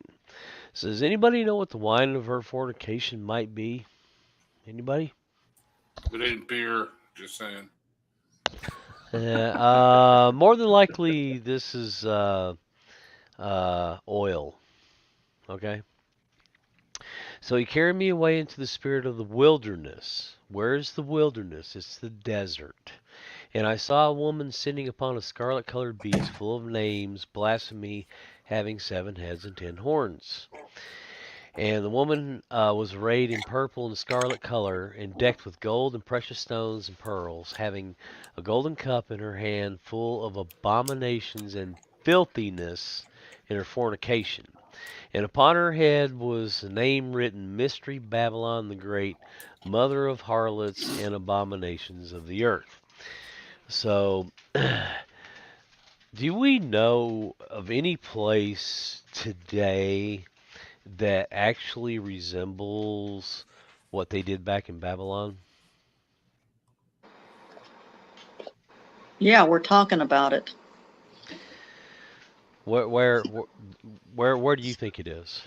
[SPEAKER 5] So does anybody know what the wine of her fornication might be? Anybody?
[SPEAKER 4] It ain't beer, just saying.
[SPEAKER 5] More than likely, this is oil. Okay. So he carried me away into the spirit of the wilderness. Where is the wilderness? It's the desert. And I saw a woman sitting upon a scarlet-colored beast, full of names, blasphemy, having 7 heads and 10 horns. And the woman was arrayed in purple and scarlet color, and decked with gold and precious stones and pearls, having a golden cup in her hand, full of abominations and filthiness in her fornication. And upon her head was a name written, Mystery Babylon the Great, Mother of Harlots and Abominations of the Earth. So, do we know of any place today that actually resembles what they did back in Babylon?
[SPEAKER 3] Yeah, we're talking about it.
[SPEAKER 5] Where do you think it is?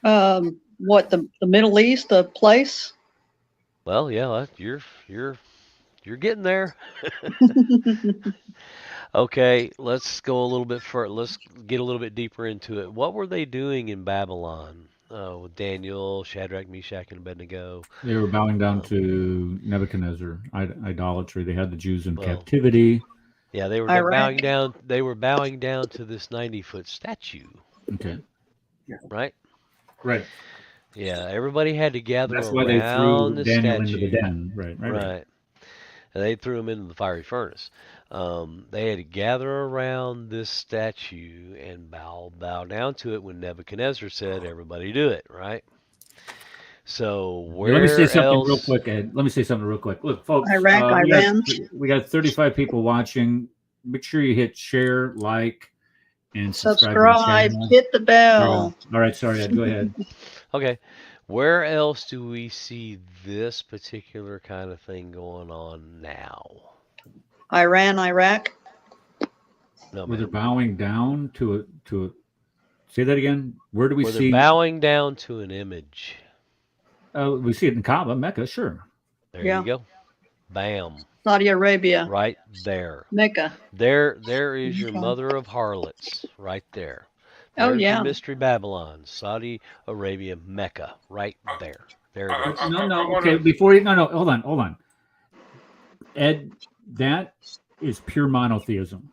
[SPEAKER 3] What, the Middle East, the place?
[SPEAKER 5] Well, yeah, you're getting there. Okay, let's go a little bit further. Let's get a little bit deeper into it. What were they doing in Babylon with Daniel, Shadrach, Meshach, and Abednego?
[SPEAKER 1] They were bowing down to Nebuchadnezzar, idolatry. They had the Jews in captivity.
[SPEAKER 5] Yeah, they were bowing down. They were bowing down to this 90-foot statue.
[SPEAKER 1] Okay.
[SPEAKER 5] Right.
[SPEAKER 1] Right.
[SPEAKER 5] Yeah, everybody had to gather
[SPEAKER 1] That's
[SPEAKER 5] around
[SPEAKER 1] why they threw
[SPEAKER 5] the
[SPEAKER 1] Daniel
[SPEAKER 5] statue.
[SPEAKER 1] into the den. Right.
[SPEAKER 5] And they threw him into the fiery furnace. They had to gather around this statue and bow down to it when Nebuchadnezzar said, "Everybody do it." Right. So
[SPEAKER 1] let me say something real quick, Ed. Let me say something real quick. Look, folks,
[SPEAKER 3] Iran.
[SPEAKER 1] We got 35 people watching. Make sure you hit share, like, and subscribe.
[SPEAKER 3] Hit the bell.
[SPEAKER 1] All right, sorry, Ed. Go ahead.
[SPEAKER 5] Okay. Where else do we see this particular kind of thing going on now?
[SPEAKER 3] Iran, Iraq.
[SPEAKER 5] No,
[SPEAKER 1] where they're bowing down to a. Say that again. Where do we see?
[SPEAKER 5] They're bowing down to an image.
[SPEAKER 1] We see it in Kaaba, Mecca, sure.
[SPEAKER 5] There you go. Bam.
[SPEAKER 3] Saudi Arabia.
[SPEAKER 5] Right there.
[SPEAKER 3] Mecca.
[SPEAKER 5] There is your mother of harlots right there.
[SPEAKER 3] Oh,
[SPEAKER 5] There's
[SPEAKER 3] yeah.
[SPEAKER 5] your mystery Babylon, Saudi Arabia, Mecca, right there. There it is.
[SPEAKER 1] No. Okay, before you, no. Hold on. Ed, that is pure monotheism.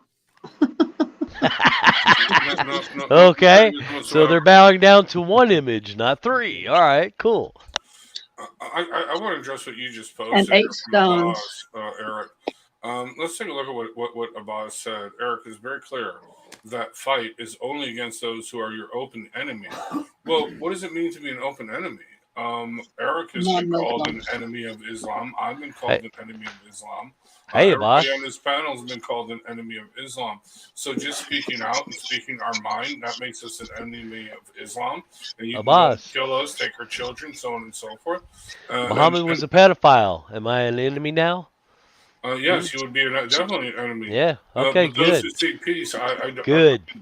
[SPEAKER 5] Okay, so they're bowing down to one image, not three. All right, cool.
[SPEAKER 4] I want to address what you just posted.
[SPEAKER 3] And 8 stones.
[SPEAKER 4] Eric. Let's take a look at what Abbas said. Eric is very clear that fight is only against those who are your open enemy. Well, what does it mean to be an open enemy? Eric has been called an enemy of Islam. I've been called an enemy of Islam.
[SPEAKER 5] Hey,
[SPEAKER 4] everybody
[SPEAKER 5] Abbas.
[SPEAKER 4] on this panel has been called an enemy of Islam. So just speaking out and speaking our mind, that makes us an enemy of Islam. And you can kill us, take our children, so on and so forth.
[SPEAKER 5] Muhammad was a pedophile. Am I an enemy now?
[SPEAKER 4] Yes, he would be definitely an enemy.
[SPEAKER 5] Yeah. Okay.
[SPEAKER 4] But
[SPEAKER 5] good.
[SPEAKER 4] Those who seek peace,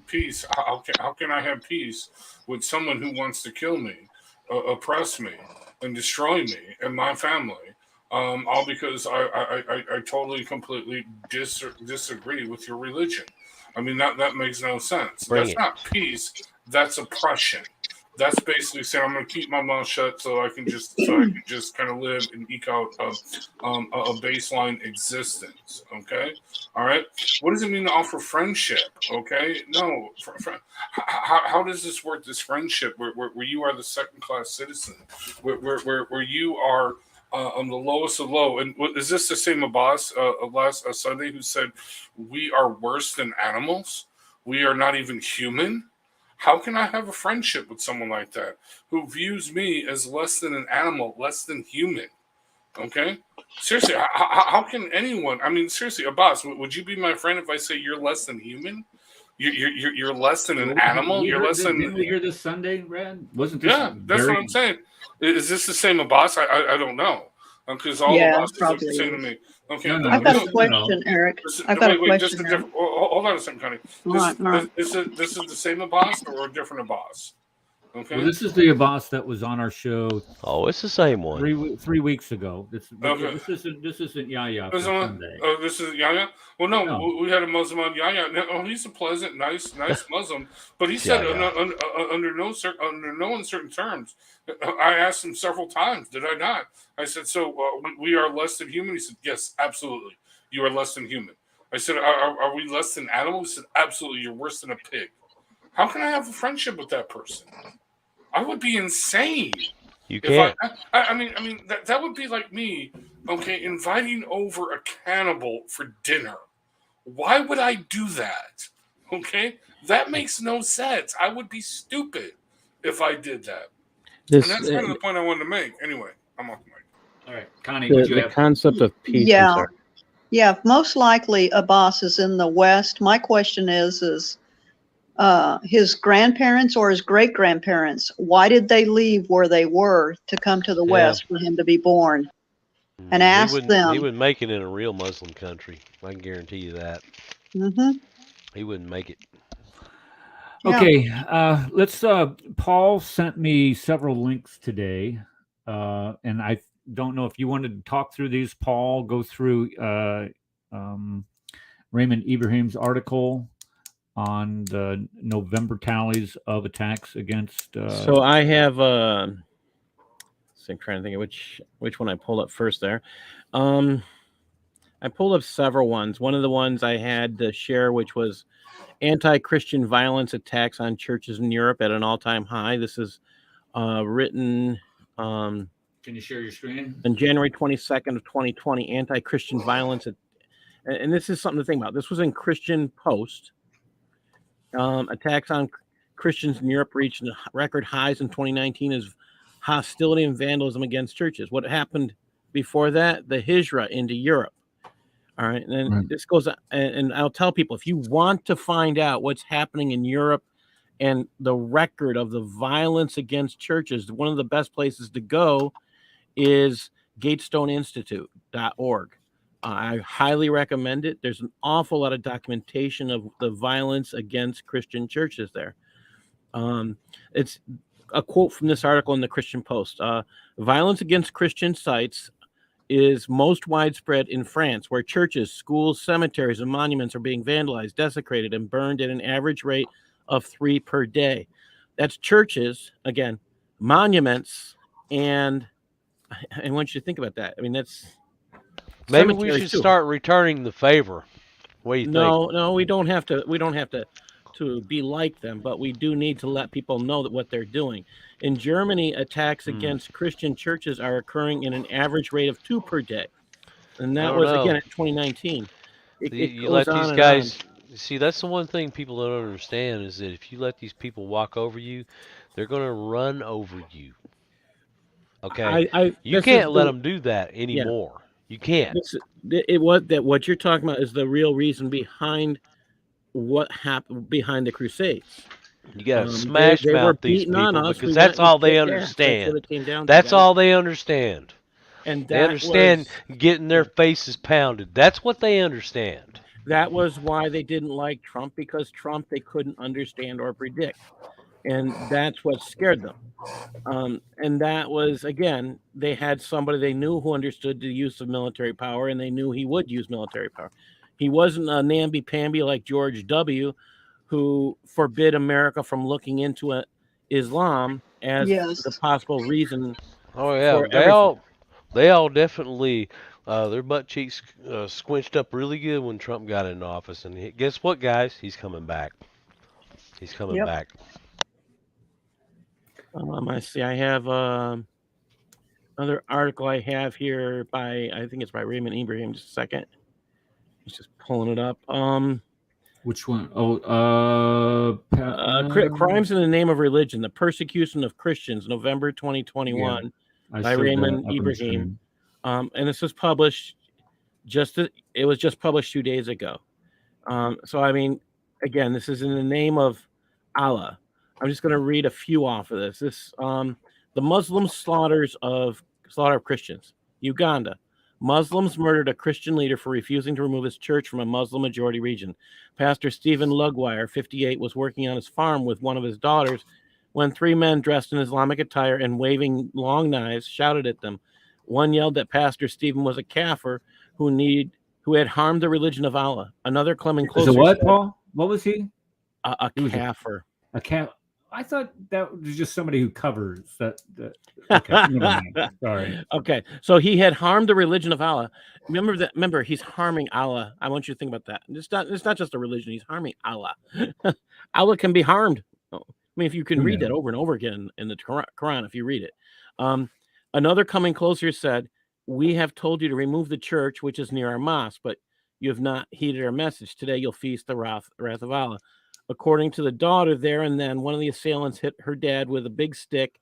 [SPEAKER 4] peace. How can I have peace with someone who wants to kill me, oppress me, and destroy me and my family? All because I totally, completely disagree with your religion. I mean, that makes no sense. That's not peace. That's oppression. That's basically saying I'm going to keep my mouth shut so I can just kind of live and eke out a baseline existence. Okay, all right. What does it mean to offer friendship? Okay, no. How does this work? This friendship where you are the second class citizen, where you are on the lowest of low. And is this the same Abbas last Sunday who said we are worse than animals? We are not even human. How can I have a friendship with someone like that who views me as less than an animal, less than human? Okay? Seriously, how can anyone? I mean, seriously, Abbas, would you be my friend if I say you're less than human? You're less than an animal. You're less than.
[SPEAKER 1] Didn't we hear this Sunday, Brad? Wasn't this?
[SPEAKER 4] Yeah, that's what I'm saying. Is this the same Abbas? I don't know. Because all Abbas is the same to me. Okay,
[SPEAKER 3] I've got a question, Eric. I've got a question.
[SPEAKER 4] Hold on a second, Connie. This is the same Abbas or a different Abbas? Okay.
[SPEAKER 1] Well, this is the Abbas that was on our show.
[SPEAKER 5] Oh, it's the same one.
[SPEAKER 1] 3 weeks ago. This isn't Yahya for Sunday.
[SPEAKER 4] Oh, this is Yahya? Well, no, we had a Muslim on Yahya. Oh, he's a pleasant, nice Muslim. But he said under no uncertain terms. I asked him several times, did I not? I said, so we are less than human? He said, yes, absolutely. You are less than human. I said, are we less than animals? He said, absolutely. You're worse than a pig. How can I have a friendship with that person? I would be insane.
[SPEAKER 5] You can't.
[SPEAKER 4] I mean, that would be like me, okay, inviting over a cannibal for dinner. Why would I do that? Okay, that makes no sense. I would be stupid if I did that. And that's kind of the point I wanted to make. Anyway, I'm off the mic.
[SPEAKER 1] All right, Connie,
[SPEAKER 2] the concept of peace.
[SPEAKER 3] Yeah. Most likely, Abbas is in the West. My question is his grandparents or his great-grandparents, why did they leave where they were to come to the West for him to be born? And ask them.
[SPEAKER 5] He wouldn't make it in a real Muslim country. I can guarantee you that.
[SPEAKER 3] Mm-hmm.
[SPEAKER 5] He wouldn't make it.
[SPEAKER 1] Okay, let's. Paul sent me several links today, and I don't know if you wanted to talk through these. Paul, go through Raymond Ibrahim's article on the November tallies of attacks against.
[SPEAKER 2] So I have. I'm trying to think of which one I pulled up first there. I pulled up several ones. One of the ones I had to share, which was anti-Christian violence attacks on churches in Europe at an all-time high. This is written.
[SPEAKER 1] Can you share your screen?
[SPEAKER 2] On January 22nd of 2020, anti-Christian violence. And this is something to think about. This was in Christian Post. Attacks on Christians in Europe reached record highs in 2019 as hostility and vandalism against churches. What happened before that? The Hijra into Europe. All right. And then this goes, and I'll tell people, if you want to find out what's happening in Europe and the record of the violence against churches, one of the best places to go is gatestoneinstitute.org. I highly recommend it. There's an awful lot of documentation of the violence against Christian churches there. It's a quote from this article in the Christian Post. Violence against Christian sites is most widespread in France, where churches, schools, cemeteries, and monuments are being vandalized, desecrated, and burned at an average rate of 3 per day. That's churches, again, monuments, and I want you to think about that. I mean, that's
[SPEAKER 5] maybe we should start returning the favor. What do you think?
[SPEAKER 2] No, we don't have to. We don't have to be like them, but we do need to let people know that what they're doing. In Germany, attacks against Christian churches are occurring in an average rate of 2 per day, and that was again in 2019.
[SPEAKER 5] You let these guys see. That's the one thing people don't understand is that if you let these people walk over you, they're going to run over you. Okay, you can't let them do that anymore. Yeah. You can't.
[SPEAKER 2] What you're talking about is the real reason behind what happened behind the Crusades.
[SPEAKER 5] You got to smash mouth these people because that's all they understand. That's all they understand. And they understand getting their faces pounded. That's what they understand.
[SPEAKER 2] That was why they didn't like Trump, because Trump they couldn't understand or predict. And that's what scared them. And that was, again, they had somebody they knew who understood the use of military power, and they knew he would use military power. He wasn't a namby-pamby like George W., who forbid America from looking into Islam as the possible reason.
[SPEAKER 5] Oh, yeah. They all definitely, their butt cheeks squinched up really good when Trump got into office. And guess what, guys? He's coming back. He's coming back.
[SPEAKER 2] I see. I have another article I have here I think it's by Raymond Ibrahim. Just a second. He's just pulling it up.
[SPEAKER 1] Which one?
[SPEAKER 2] Crimes in the Name of Religion: The Persecution of Christians, November 2021, by Raymond Ibrahim. And this was published it was just published 2 days ago. So I mean, again, this is in the name of Allah. I'm just going to read a few off of this. The Muslim slaughter of Christians. Uganda. Muslims murdered a Christian leader for refusing to remove his church from a Muslim-majority region. Pastor Stephen Lugwire, 58, was working on his farm with one of his daughters when 3 men dressed in Islamic attire and waving long knives shouted at them. One yelled that Pastor Stephen was a kafir who had harmed the religion of Allah. Another coming closer.
[SPEAKER 1] Is it what, Paul? What was he?
[SPEAKER 2] A kafir.
[SPEAKER 1] A kafir. I thought that was just somebody who covers that. Okay, sorry.
[SPEAKER 2] Okay, so he had harmed the religion of Allah. Remember, he's harming Allah. I want you to think about that. It's not just a religion. He's harming Allah. Allah can be harmed. I mean, if you can read that over and over again in the Quran, if you read it. Another coming closer said, "We have told you to remove the church, which is near our mosque, but you have not heeded our message. Today you'll feast the wrath of Allah." According to the daughter, there and then, one of the assailants hit her dad with a big stick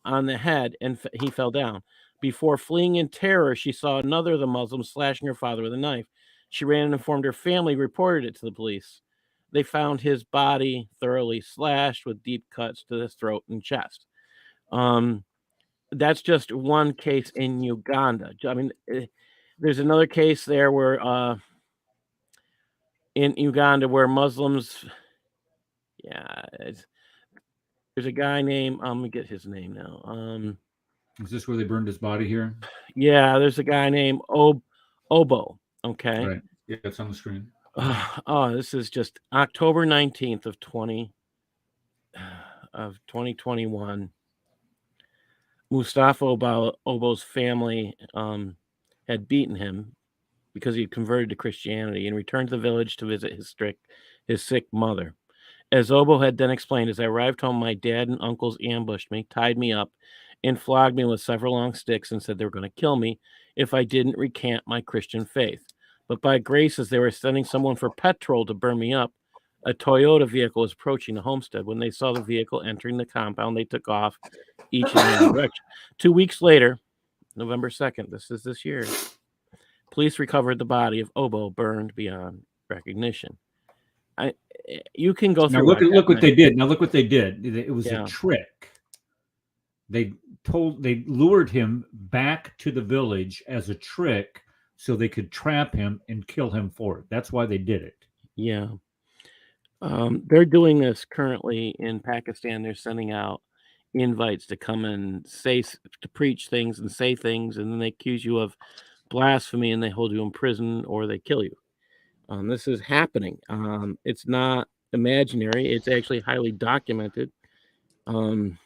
[SPEAKER 2] on the head, and he fell down. Before fleeing in terror, she saw another of the Muslims slashing her father with a knife. She ran and informed her family, reported it to the police. They found his body thoroughly slashed with deep cuts to his throat and chest. That's just one case in Uganda. I mean, there's another case there where in Uganda where Muslims... Yeah, there's a guy named, let me get his name now.
[SPEAKER 1] Is this where they burned his body here?
[SPEAKER 2] Yeah, there's a guy named Obo. Okay.
[SPEAKER 1] Right. Yeah, it's on the screen.
[SPEAKER 2] This is just October 19th of 2021. Mustafa Obo's family had beaten him because he converted to Christianity and returned to the village to visit his sick mother. As Obo had then explained, as I arrived home, my dad and uncles ambushed me, tied me up, and flogged me with several long sticks and said they were going to kill me if I didn't recant my Christian faith. But by grace, as they were sending someone for petrol to burn me up, a Toyota vehicle was approaching the homestead. When they saw the vehicle entering the compound, they took off each in their own direction. 2 weeks later, November 2nd, this year, police recovered the body of Obo burned beyond recognition. You can go through.
[SPEAKER 1] Now look what they did. Now look what they did. It was a trick. They lured him back to the village as a trick so they could trap him and kill him for it. That's why they did it.
[SPEAKER 2] Yeah. They're doing this currently in Pakistan. They're sending out invites to come and to preach things and say things, and then they accuse you of blasphemy and they hold you in prison or they kill you. This is happening. It's not imaginary. It's actually highly documented. Burkina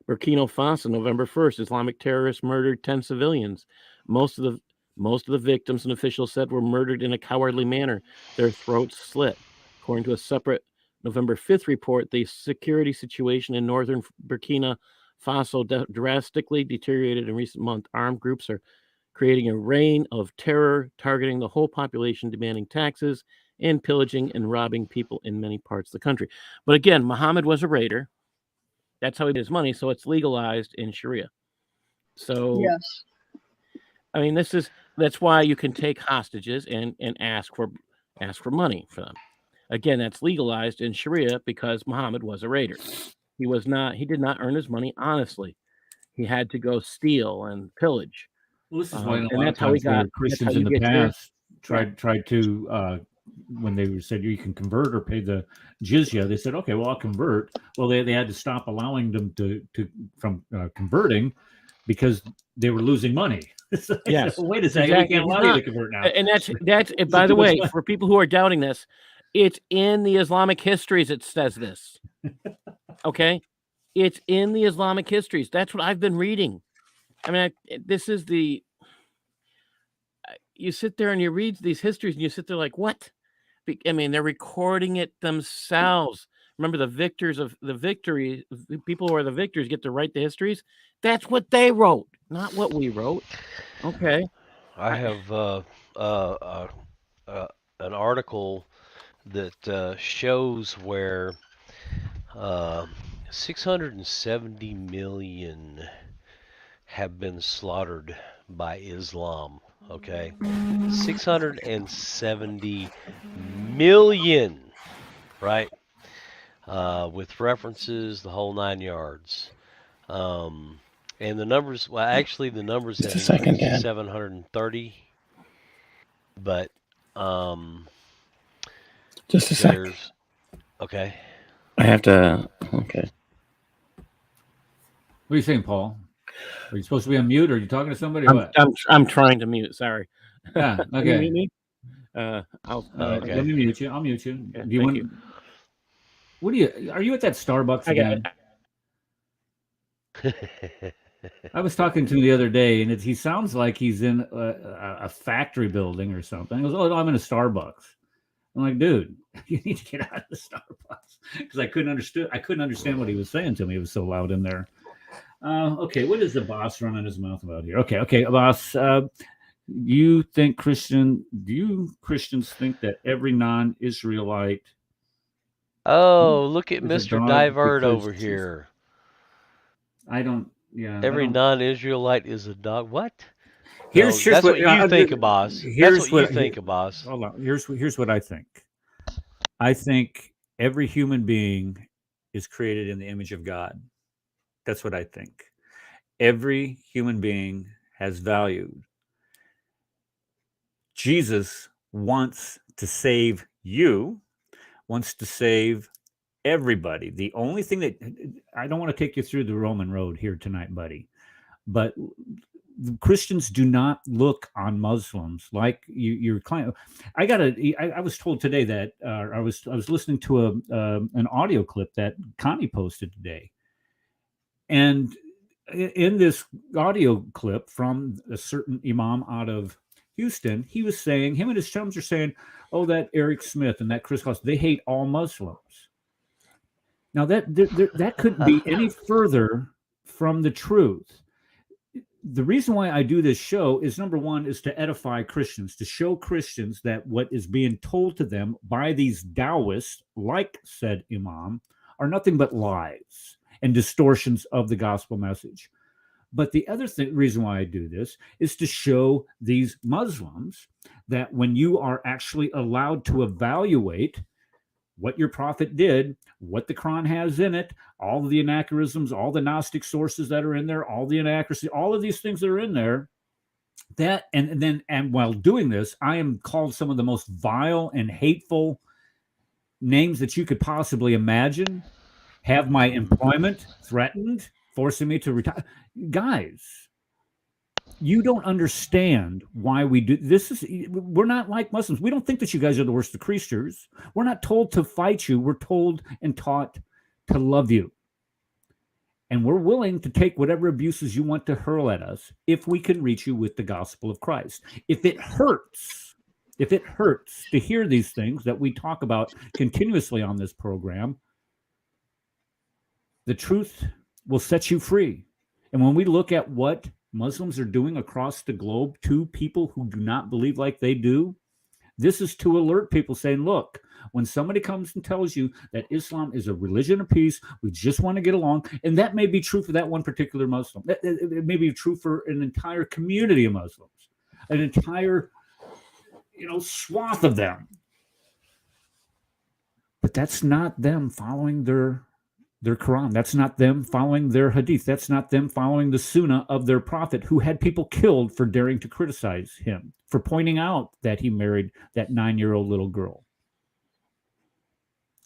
[SPEAKER 2] Faso, November 1st, Islamic terrorists murdered 10 civilians. Most of the victims, and officials said, were murdered in a cowardly manner. Their throats slit. According to a separate November 5th report, the security situation in northern Burkina Faso drastically deteriorated in recent months. Armed groups are creating a reign of terror, targeting the whole population, demanding taxes, and pillaging and robbing people in many parts of the country. But again, Muhammad was a raider. That's how he made his money, so it's legalized in Sharia. So,
[SPEAKER 3] yes.
[SPEAKER 2] I mean, that's why you can take hostages and ask for money for them. Again, that's legalized in Sharia because Muhammad was a raider. He did not earn his money honestly. He had to go steal and pillage.
[SPEAKER 1] Well, this is why
[SPEAKER 2] and that's how we got
[SPEAKER 1] Christians in the past tried to when they said you can convert or pay the jizya, they said, okay, well, I'll convert. Well, they had to stop allowing them from converting because they were losing money. So
[SPEAKER 2] yes.
[SPEAKER 1] Said, wait a second, we can't allow you to convert now.
[SPEAKER 2] And that's by the way, for people who are doubting this, it's in the Islamic histories. It says this. Okay, it's in the Islamic histories. That's what I've been reading. I mean, this is the. You sit there and you read these histories, and you sit there like, what? I mean, they're recording it themselves. Remember, the victors of the victory, people who are the victors get to write the histories. That's what they wrote, not what we wrote. Okay.
[SPEAKER 5] I have an article that shows where 670 million have been slaughtered by Islam. Okay, 670 million, right? With references, the whole 9 yards. And the numbers, well, actually, the numbers have increased to 730. But
[SPEAKER 8] just a second.
[SPEAKER 5] Okay.
[SPEAKER 8] I have to. Okay.
[SPEAKER 1] What are you saying, Paul? Are you supposed to be on mute? Or are you talking to somebody?
[SPEAKER 2] I'm trying to mute. Sorry.
[SPEAKER 1] Yeah. Okay.
[SPEAKER 2] Can you mute me?
[SPEAKER 5] Okay.
[SPEAKER 1] Let me mute you. I'll mute you.
[SPEAKER 2] Yeah,
[SPEAKER 1] Do you want? You. What are you at that Starbucks again? I was talking to him the other day, and he sounds like he's in a factory building or something. He goes, "Oh, I'm in a Starbucks." I'm like, "Dude, you need to get out of the Starbucks," because I couldn't understand what he was saying to me. It was so loud in there. Okay, what is the boss running his mouth about here? Okay, boss. Do you Christians think that every non-Israelite?
[SPEAKER 5] Oh, look at Mr. Divert over here.
[SPEAKER 1] I don't. Yeah.
[SPEAKER 5] Every non-Israelite is a dog. What?
[SPEAKER 1] That's
[SPEAKER 5] what you think, boss. That's what you think, boss.
[SPEAKER 1] Hold on. Here's what I think. I think every human being is created in the image of God. That's what I think. Every human being has value. Jesus wants to save you, wants to save everybody. The only thing that I don't want to take you through the Roman road here tonight, buddy, but Christians do not look on Muslims like you're claiming. I was told today that I was listening to an audio clip that Connie posted today. And in this audio clip from a certain imam out of Houston, he was saying, him and his chums are saying, oh, that Eric Smith and that Chris Claus, they hate all Muslims. Now, that couldn't be any further from the truth. The reason why I do this show is, number one, is to edify Christians, to show Christians that what is being told to them by these Taoists, like said imam, are nothing but lies and distortions of the gospel message. But the other reason why I do this is to show these Muslims that when you are actually allowed to evaluate what your prophet did, what the Quran has in it, all of the anachronisms, all the Gnostic sources that are in there, all the inaccuracy, all of these things that are in there, that and while doing this, I am called some of the most vile and hateful names that you could possibly imagine, have my employment threatened, forcing me to retire. Guys, You don't understand why we do this. We're not like Muslims. We don't think that you guys are the worst of creatures. We're not told to fight you. We're told and taught to love you. And we're willing to take whatever abuses you want to hurl at us if we can reach you with the gospel of Christ. If it hurts to hear these things that we talk about continuously on this program, the truth will set you free. And when we look at what Muslims are doing across the globe to people who do not believe like they do, this is to alert people saying, look, when somebody comes and tells you that Islam is a religion of peace, we just want to get along, and that may be true for that one particular Muslim. It may be true for an entire community of Muslims, an entire, swath of them. But that's not them following their Quran. That's not them following their hadith. That's not them following the sunnah of their prophet, who had people killed for daring to criticize him, for pointing out that he married that 9-year-old little girl.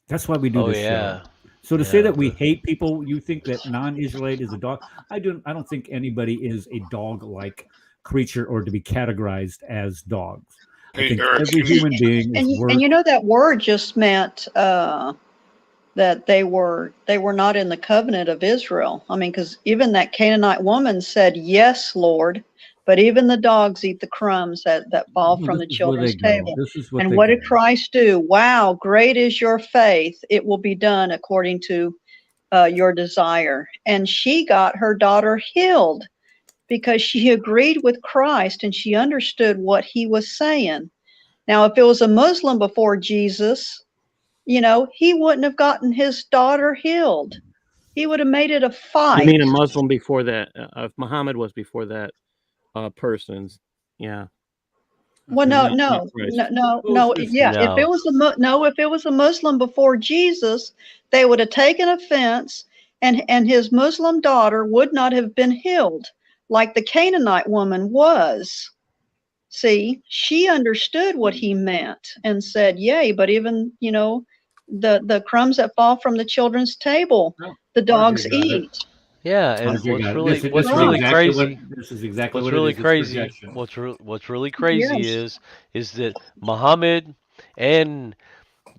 [SPEAKER 1] That's why we do this show. So to say that we hate people, you think that non-Israelite is a dog. I don't think anybody is a dog-like creature or to be categorized as dogs. I think every human being is worth.
[SPEAKER 3] And that word just meant that they were not in the covenant of Israel. I mean, because even that Canaanite woman said, "Yes, Lord," but even the dogs eat the crumbs that fall from the children's table. And what did Christ do? Wow, great is your faith. It will be done according to your desire. And she got her daughter healed because she agreed with Christ and she understood what he was saying. Now, if it was a Muslim before Jesus, he wouldn't have gotten his daughter healed. He would have made it a fight.
[SPEAKER 2] You mean a Muslim before that? If Muhammad was before that person's, yeah.
[SPEAKER 3] Well, no. Yeah, if it was a Muslim before Jesus, they would have taken offense, and his Muslim daughter would not have been healed like the Canaanite woman was. See, she understood what he meant and said, "Yay!" But even the crumbs that fall from the children's table, the dogs eat.
[SPEAKER 5] Yeah, and what's really crazy is that Muhammad and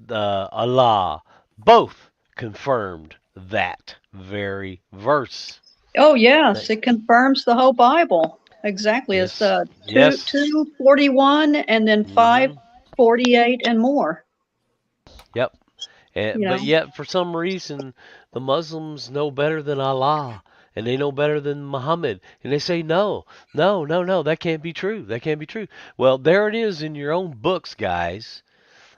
[SPEAKER 5] Allah both confirmed that very verse.
[SPEAKER 3] Oh yes, it confirms the whole Bible. Exactly. Yes. It's 241 and then 548 and more.
[SPEAKER 5] Yep. But yet, for some reason, the Muslims know better than Allah, and they know better than Muhammad, and they say, no, that can't be true. That can't be true. Well, there it is in your own books, guys.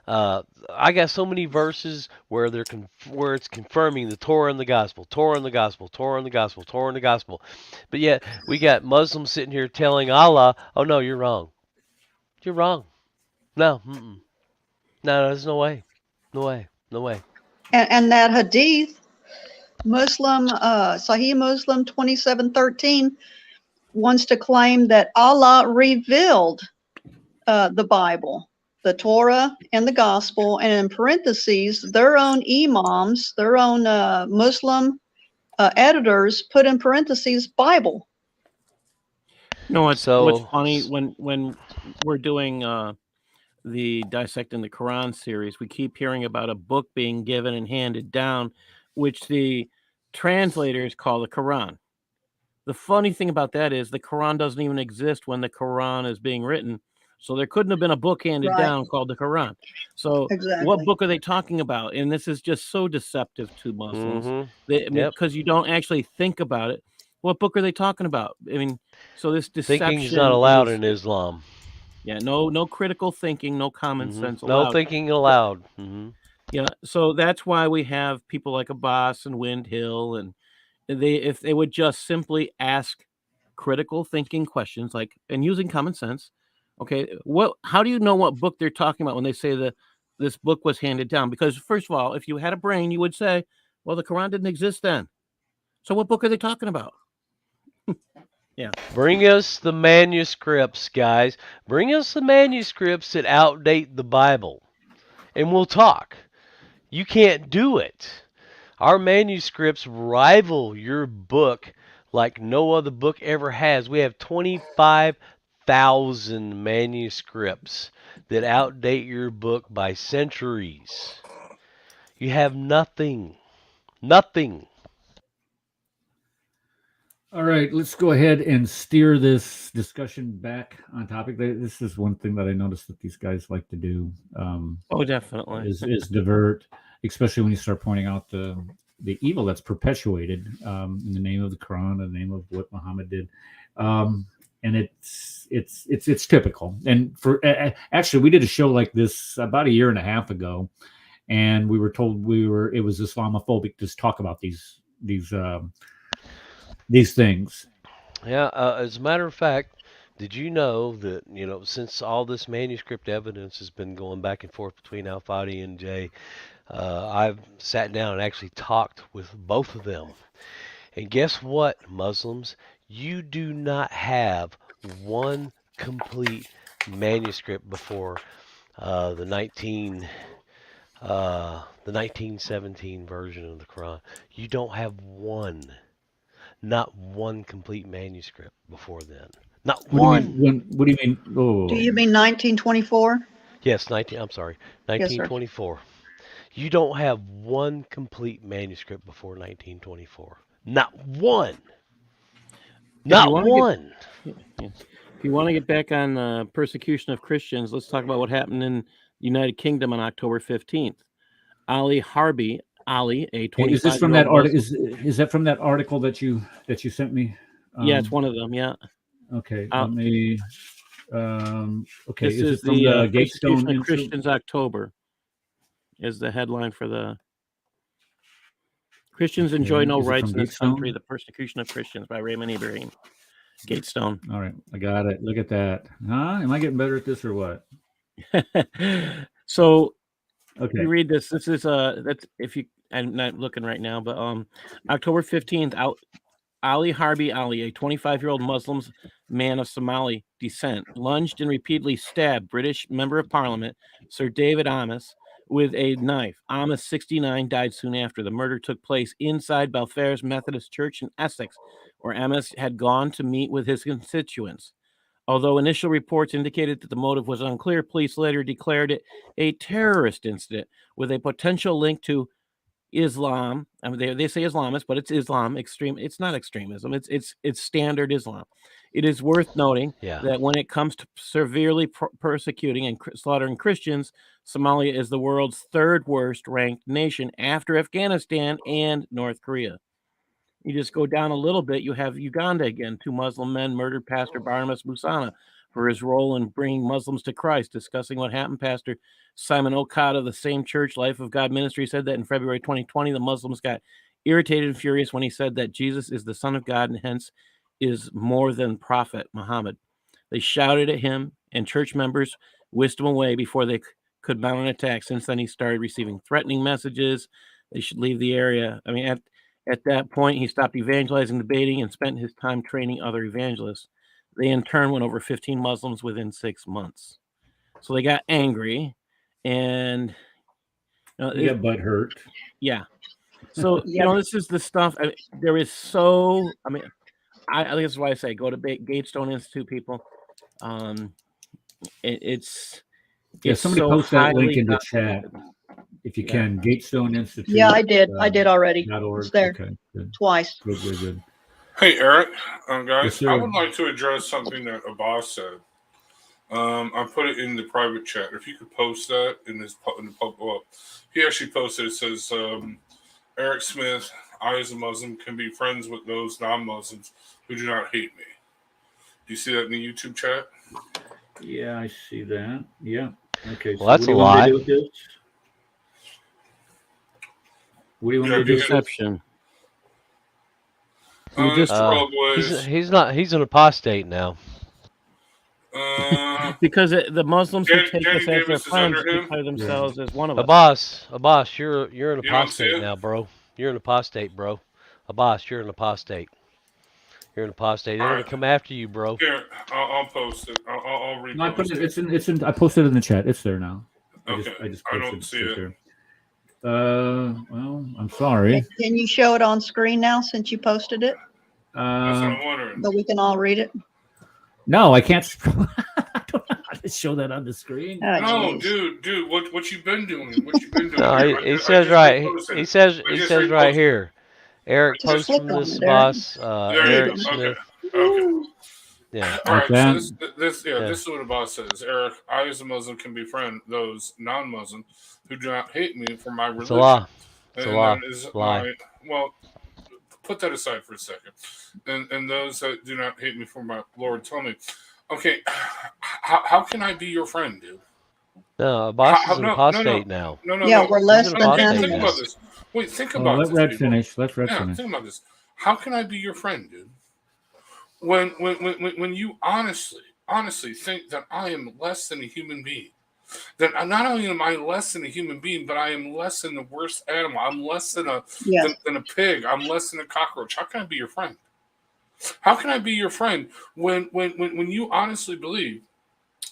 [SPEAKER 5] I got so many verses where it's confirming the Torah and the gospel, Torah and the gospel, Torah and the gospel, Torah and the gospel. But yet, we got Muslims sitting here telling Allah, oh, no, you're wrong. You're wrong. No, no, there's no way. No way. No way.
[SPEAKER 3] And that hadith, Sahih Muslim 2713, wants to claim that Allah revealed the Bible, the Torah and the gospel, and in parentheses, their own imams, their own Muslim editors put in parentheses Bible.
[SPEAKER 2] What's funny, when we're doing the Dissecting the Quran series, we keep hearing about a book being given and handed down, which the translators call the Quran. The funny thing about that is the Quran doesn't even exist when the Quran is being written. So there couldn't have been a book handed down called the Quran. So what book are they talking about? And this is just so deceptive to Muslims because you don't actually think about it. What book are they talking about? I mean, so this deception.
[SPEAKER 5] Thinking is not allowed in Islam.
[SPEAKER 2] Yeah, no critical thinking, no common sense allowed.
[SPEAKER 5] No thinking allowed.
[SPEAKER 2] Yeah, so that's why we have people like Abbas and Windhill, and if they would just simply ask critical thinking questions, and using common sense. Okay, how do you know what book they're talking about when they say this book was handed down? Because first of all, if you had a brain, you would say, well, the Quran didn't exist then. So what book are they talking about? Yeah.
[SPEAKER 5] Bring us the manuscripts, guys. Bring us the manuscripts that outdate the Bible, and we'll talk. You can't do it. Our manuscripts rival your book like no other book ever has. We have 25,000 manuscripts that outdate your book by centuries. You have nothing. Nothing.
[SPEAKER 1] All right, let's go ahead and steer this discussion back on topic. This is one thing that I noticed that these guys like to do.
[SPEAKER 2] Definitely.
[SPEAKER 1] Is divert, especially when you start pointing out the evil that's perpetuated in the name of the Quran, in the name of what Muhammad did, and it's typical. And for actually, we did a show like this about a year and a half ago, and we were told it was Islamophobic to talk about these things.
[SPEAKER 5] Yeah, as a matter of fact, did you know that, since all this manuscript evidence has been going back and forth between Al-Fadi and Jay, I've sat down and actually talked with both of them. And guess what, Muslims? You do not have one complete manuscript before the 1917 version of the Quran. You don't have one. Not one complete manuscript before then. Not one.
[SPEAKER 1] What do you mean? Oh.
[SPEAKER 3] Do you mean 1924?
[SPEAKER 5] Yes, I'm sorry, 1924. Yes, you don't have one complete manuscript before 1924. Not one. Not one.
[SPEAKER 2] If you want to get back on persecution of Christians, let's talk about what happened in the United Kingdom on October 15th. Ali Harbi, a 25-year-old
[SPEAKER 1] Is this from that article? Is that from that article that you sent me?
[SPEAKER 2] Yeah, it's one of them. Yeah.
[SPEAKER 1] Okay. Let me. Okay.
[SPEAKER 2] This is
[SPEAKER 1] from
[SPEAKER 2] the
[SPEAKER 1] Gatestone
[SPEAKER 2] of Christians October. Is the headline for the Christians enjoy no rights in this country? The persecution of Christians by Raymond Ibrahim. Gatestone.
[SPEAKER 1] All right, I got it. Look at that. Huh? Am I getting better at this or what?
[SPEAKER 2] So.
[SPEAKER 1] Okay.
[SPEAKER 2] You read this. This is that's if you. I'm not looking right now, but October 15th, Ali Harbi, a 25-year-old Muslim man of Somali descent, lunged and repeatedly stabbed British Member of Parliament Sir David Amis with a knife. Amis, 69, died soon after. The murder took place inside Belfair's Methodist Church in Essex, where Amis had gone to meet with his constituents. Although initial reports indicated that the motive was unclear, police later declared it a terrorist incident with a potential link to Islam. I mean, they say Islamist, but it's Islam. Extreme. It's not extremism. It's standard Islam. It is worth noting that when it comes to severely persecuting and slaughtering Christians, Somalia is the world's third worst ranked nation after Afghanistan and North Korea. You just go down a little bit, you have Uganda again. 2 Muslim men murdered Pastor Barnabas Musana for his role in bringing Muslims to Christ. Discussing what happened, Pastor Simon Okada of the same church, Life of God Ministry, said that in February 2020, the Muslims got irritated and furious when he said that Jesus is the Son of God and hence is more than Prophet Muhammad. They shouted at him, and church members whisked him away before they could mount an attack. Since then, he started receiving threatening messages. They should leave the area. I mean, at that point, he stopped evangelizing, debating, and spent his time training other evangelists. They, in turn, went over 15 Muslims within 6 months. So they got angry, and
[SPEAKER 1] they got butt hurt.
[SPEAKER 2] Yeah. So, this is the stuff. I think that's why I say go to Gatestone Institute, people. It's
[SPEAKER 1] somebody
[SPEAKER 2] so
[SPEAKER 1] post that link in the chat. If you can, Gatestone Institute.
[SPEAKER 3] Yeah, I did. I did already. It's there.
[SPEAKER 1] Okay, good.
[SPEAKER 3] Twice.
[SPEAKER 1] Good.
[SPEAKER 4] Hey, Eric, guys,
[SPEAKER 1] Yes,
[SPEAKER 4] I would like to address something that Abbas said. I put it in the private chat. If you could post that in the well, he actually posted. It says, Eric Smith, I as a Muslim can be friends with those non-Muslims who do not hate me. Do you see that in the YouTube chat?
[SPEAKER 1] Yeah, I see that. Yeah. Okay.
[SPEAKER 5] Well, that's a lie.
[SPEAKER 1] What do you want to do?
[SPEAKER 2] Deception.
[SPEAKER 5] He's not. He's an apostate now.
[SPEAKER 2] Because the Muslims who take us as their friends declare themselves as one of
[SPEAKER 5] us. Abbas, you're an apostate now, bro. You're an apostate, bro. Abbas, you're an apostate. You're an apostate. They're gonna come after you, bro.
[SPEAKER 4] Here, I'll post it. I'll repost
[SPEAKER 1] it. I posted it in the chat. It's there now.
[SPEAKER 4] Okay. I don't see it.
[SPEAKER 1] There. Well, I'm sorry.
[SPEAKER 3] Can you show it on screen now since you posted it?
[SPEAKER 4] That's what I'm wondering.
[SPEAKER 3] But we can all read it.
[SPEAKER 1] No, I can't. I don't know how to show that on the screen.
[SPEAKER 3] Oh,
[SPEAKER 4] No,
[SPEAKER 3] geez.
[SPEAKER 4] dude, what you been doing? What you been doing?
[SPEAKER 5] No, he says right. He says right here. Eric
[SPEAKER 3] Just
[SPEAKER 5] posts
[SPEAKER 3] click
[SPEAKER 5] from
[SPEAKER 3] on
[SPEAKER 5] this
[SPEAKER 3] it, Eric.
[SPEAKER 5] boss.
[SPEAKER 4] There you
[SPEAKER 5] Eric
[SPEAKER 4] go.
[SPEAKER 5] Smith.
[SPEAKER 4] Okay.
[SPEAKER 5] Yeah.
[SPEAKER 4] All right.
[SPEAKER 1] Okay.
[SPEAKER 4] So this is what the boss says. Eric, I as a Muslim can befriend those non-Muslim who do not hate me for my religion.
[SPEAKER 5] It's a law. It's a
[SPEAKER 4] And
[SPEAKER 5] law.
[SPEAKER 4] that is
[SPEAKER 5] Lie.
[SPEAKER 4] well, put that aside for a second. And those that do not hate me for my Lord, tell me, okay, how can I be your friend, dude?
[SPEAKER 5] No, boss is an apostate now.
[SPEAKER 4] No.
[SPEAKER 3] Yeah, we're less than
[SPEAKER 5] apostate
[SPEAKER 4] Think
[SPEAKER 5] now.
[SPEAKER 4] about this. Wait, think about this.
[SPEAKER 1] Let Red
[SPEAKER 4] people.
[SPEAKER 1] finish. Let Red
[SPEAKER 4] Yeah,
[SPEAKER 1] finish.
[SPEAKER 4] think about this. How can I be your friend, dude? When you honestly think that I am less than a human being, then not only am I less than a human being, but I am less than the worst animal. I'm less than a pig. I'm less than a cockroach. How can I be your friend? How can I be your friend when you honestly believe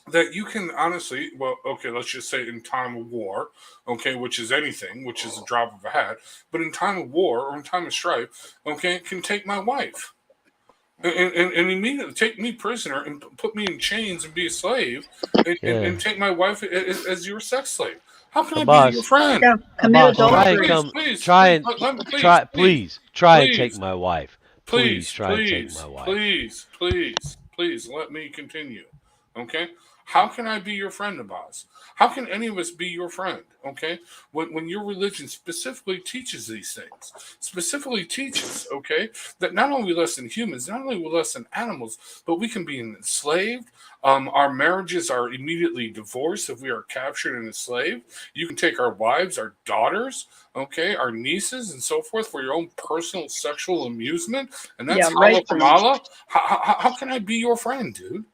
[SPEAKER 4] that you can honestly, well, okay, let's just say in time of war, okay, which is anything, which is a drop of a hat, but in time of war or in time of strife, okay, can take my wife and immediately take me prisoner and put me in chains and be a slave and take my wife as your sex slave. How can I be your friend?
[SPEAKER 3] Yeah, commit adultery.
[SPEAKER 5] Try and take my wife. Please
[SPEAKER 4] let me continue. Okay? How can I be your friend, Abbas? How can any of us be your friend? Okay? When your religion specifically teaches these things, specifically teaches, okay, that not only we less than humans, not only we're less than animals, but we can be enslaved. Our marriages are immediately divorced if we are captured and enslaved. You can take our wives, our daughters, okay, our nieces, and so forth for your own personal sexual amusement, and that's how can I be your friend, dude?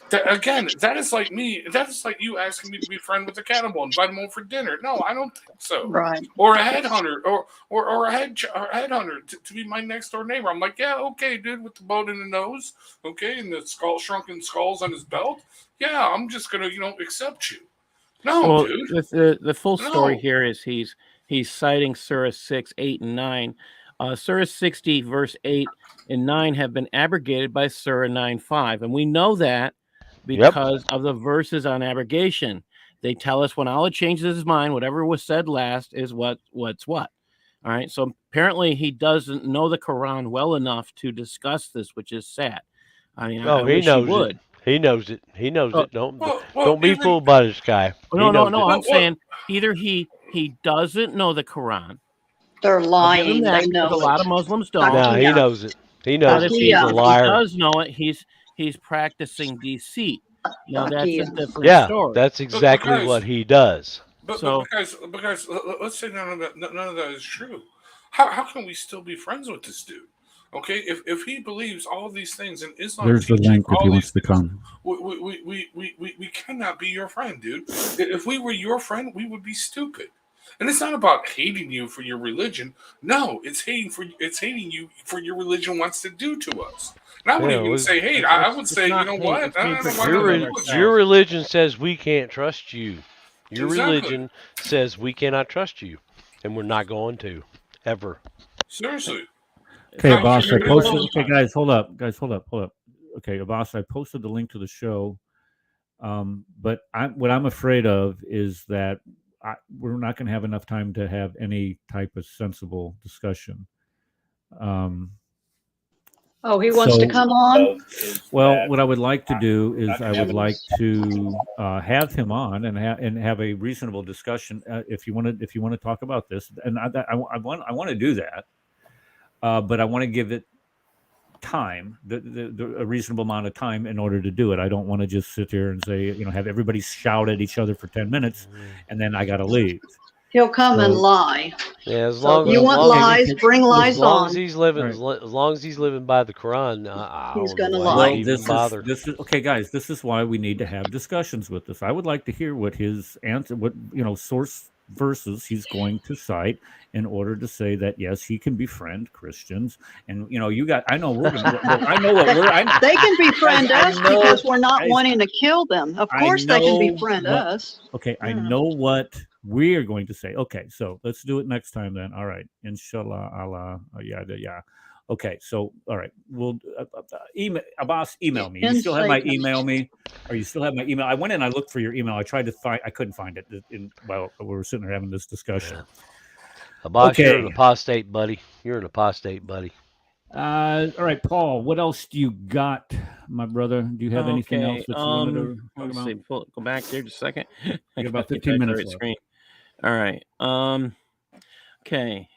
[SPEAKER 4] That is like me. That is like you asking me to be friend with a cannibal and invite him over for dinner. No, I don't think so.
[SPEAKER 3] Right.
[SPEAKER 4] Or a headhunter, or a headhunter to be my next door neighbor. I'm like, yeah, okay, dude, with the bone in the nose, okay, and the shrunken skulls on his belt. Yeah, I'm just gonna, accept you. No, dude.
[SPEAKER 2] The full story here is he's citing Surah 6, 8, and 9. Surah 60, verse 8 and 9 have been abrogated by Surah 9:5, and we know that because of the verses on abrogation. They tell us when Allah changes his mind, whatever was said last is what's what. All right, so apparently he doesn't know the Quran well enough to discuss this, which is sad. I mean, I wish he would.
[SPEAKER 5] He knows it. He knows it. Don't be fooled by this guy.
[SPEAKER 2] No. I'm saying either he doesn't know the Quran.
[SPEAKER 3] They're lying. They know
[SPEAKER 2] a lot of Muslims don't.
[SPEAKER 5] No, he knows it. He knows it. He's a liar.
[SPEAKER 2] He does know it. He's practicing deceit. Now that's a different story.
[SPEAKER 5] That's exactly what he does.
[SPEAKER 4] But guys, let's say none of that is true. How can we still be friends with this dude? Okay, if he believes all these things in Islam,
[SPEAKER 1] there's the link if he wants to come.
[SPEAKER 4] We cannot be your friend, dude. If we were your friend, we would be stupid. And it's not about hating you for your religion. No, it's hating you for your religion wants to do to us. And I wouldn't even say hate. I would say, you know what?
[SPEAKER 5] Your religion says we can't trust you. Your religion says we cannot trust you, and we're not going to ever.
[SPEAKER 4] Seriously.
[SPEAKER 1] Okay, Abbas, I posted. Okay, guys, hold up. Okay, Abbas, I posted the link to the show. But what I'm afraid of is that we're not going to have enough time to have any type of sensible discussion.
[SPEAKER 3] He wants to come on?
[SPEAKER 1] Well, what I would like to do is I would like to have him on and have a reasonable discussion. If you want to talk about this, and I want to do that, but I want to give it time, a reasonable amount of time in order to do it. I don't want to just sit here and say, have everybody shout at each other for 10 minutes and then I got to leave.
[SPEAKER 3] He'll come and lie.
[SPEAKER 5] Yeah, as long
[SPEAKER 3] bring lies on.
[SPEAKER 5] As long as he's living by the Quran,
[SPEAKER 3] he's going to lie.
[SPEAKER 5] Well,
[SPEAKER 1] this is okay, guys. This is why we need to have discussions with this. I would like to hear what his answer, source verses he's going to cite in order to say that yes, he can befriend Christians. And I know we're gonna. I know what we're.
[SPEAKER 3] They can befriend us because we're not wanting to kill them. Of course, they can befriend us.
[SPEAKER 1] Okay, I know what we are going to say. Okay, so let's do it next time then. All right, inshallah, Allah, yeah. Okay, so all right, we'll email Abbas. Email me. You still have my email me, or you still have my email? I went in. I looked for your email. I tried to find. I couldn't find it. While we were sitting there having this discussion.
[SPEAKER 5] Yeah. Abbas, you're an apostate, buddy. You're an apostate, buddy.
[SPEAKER 1] All right, Paul. What else do you got, my brother? Do you have anything else that you wanted to talk about?
[SPEAKER 2] See, go back there just a second.
[SPEAKER 1] I got about 15 minutes left.
[SPEAKER 2] Screen. All right. Okay.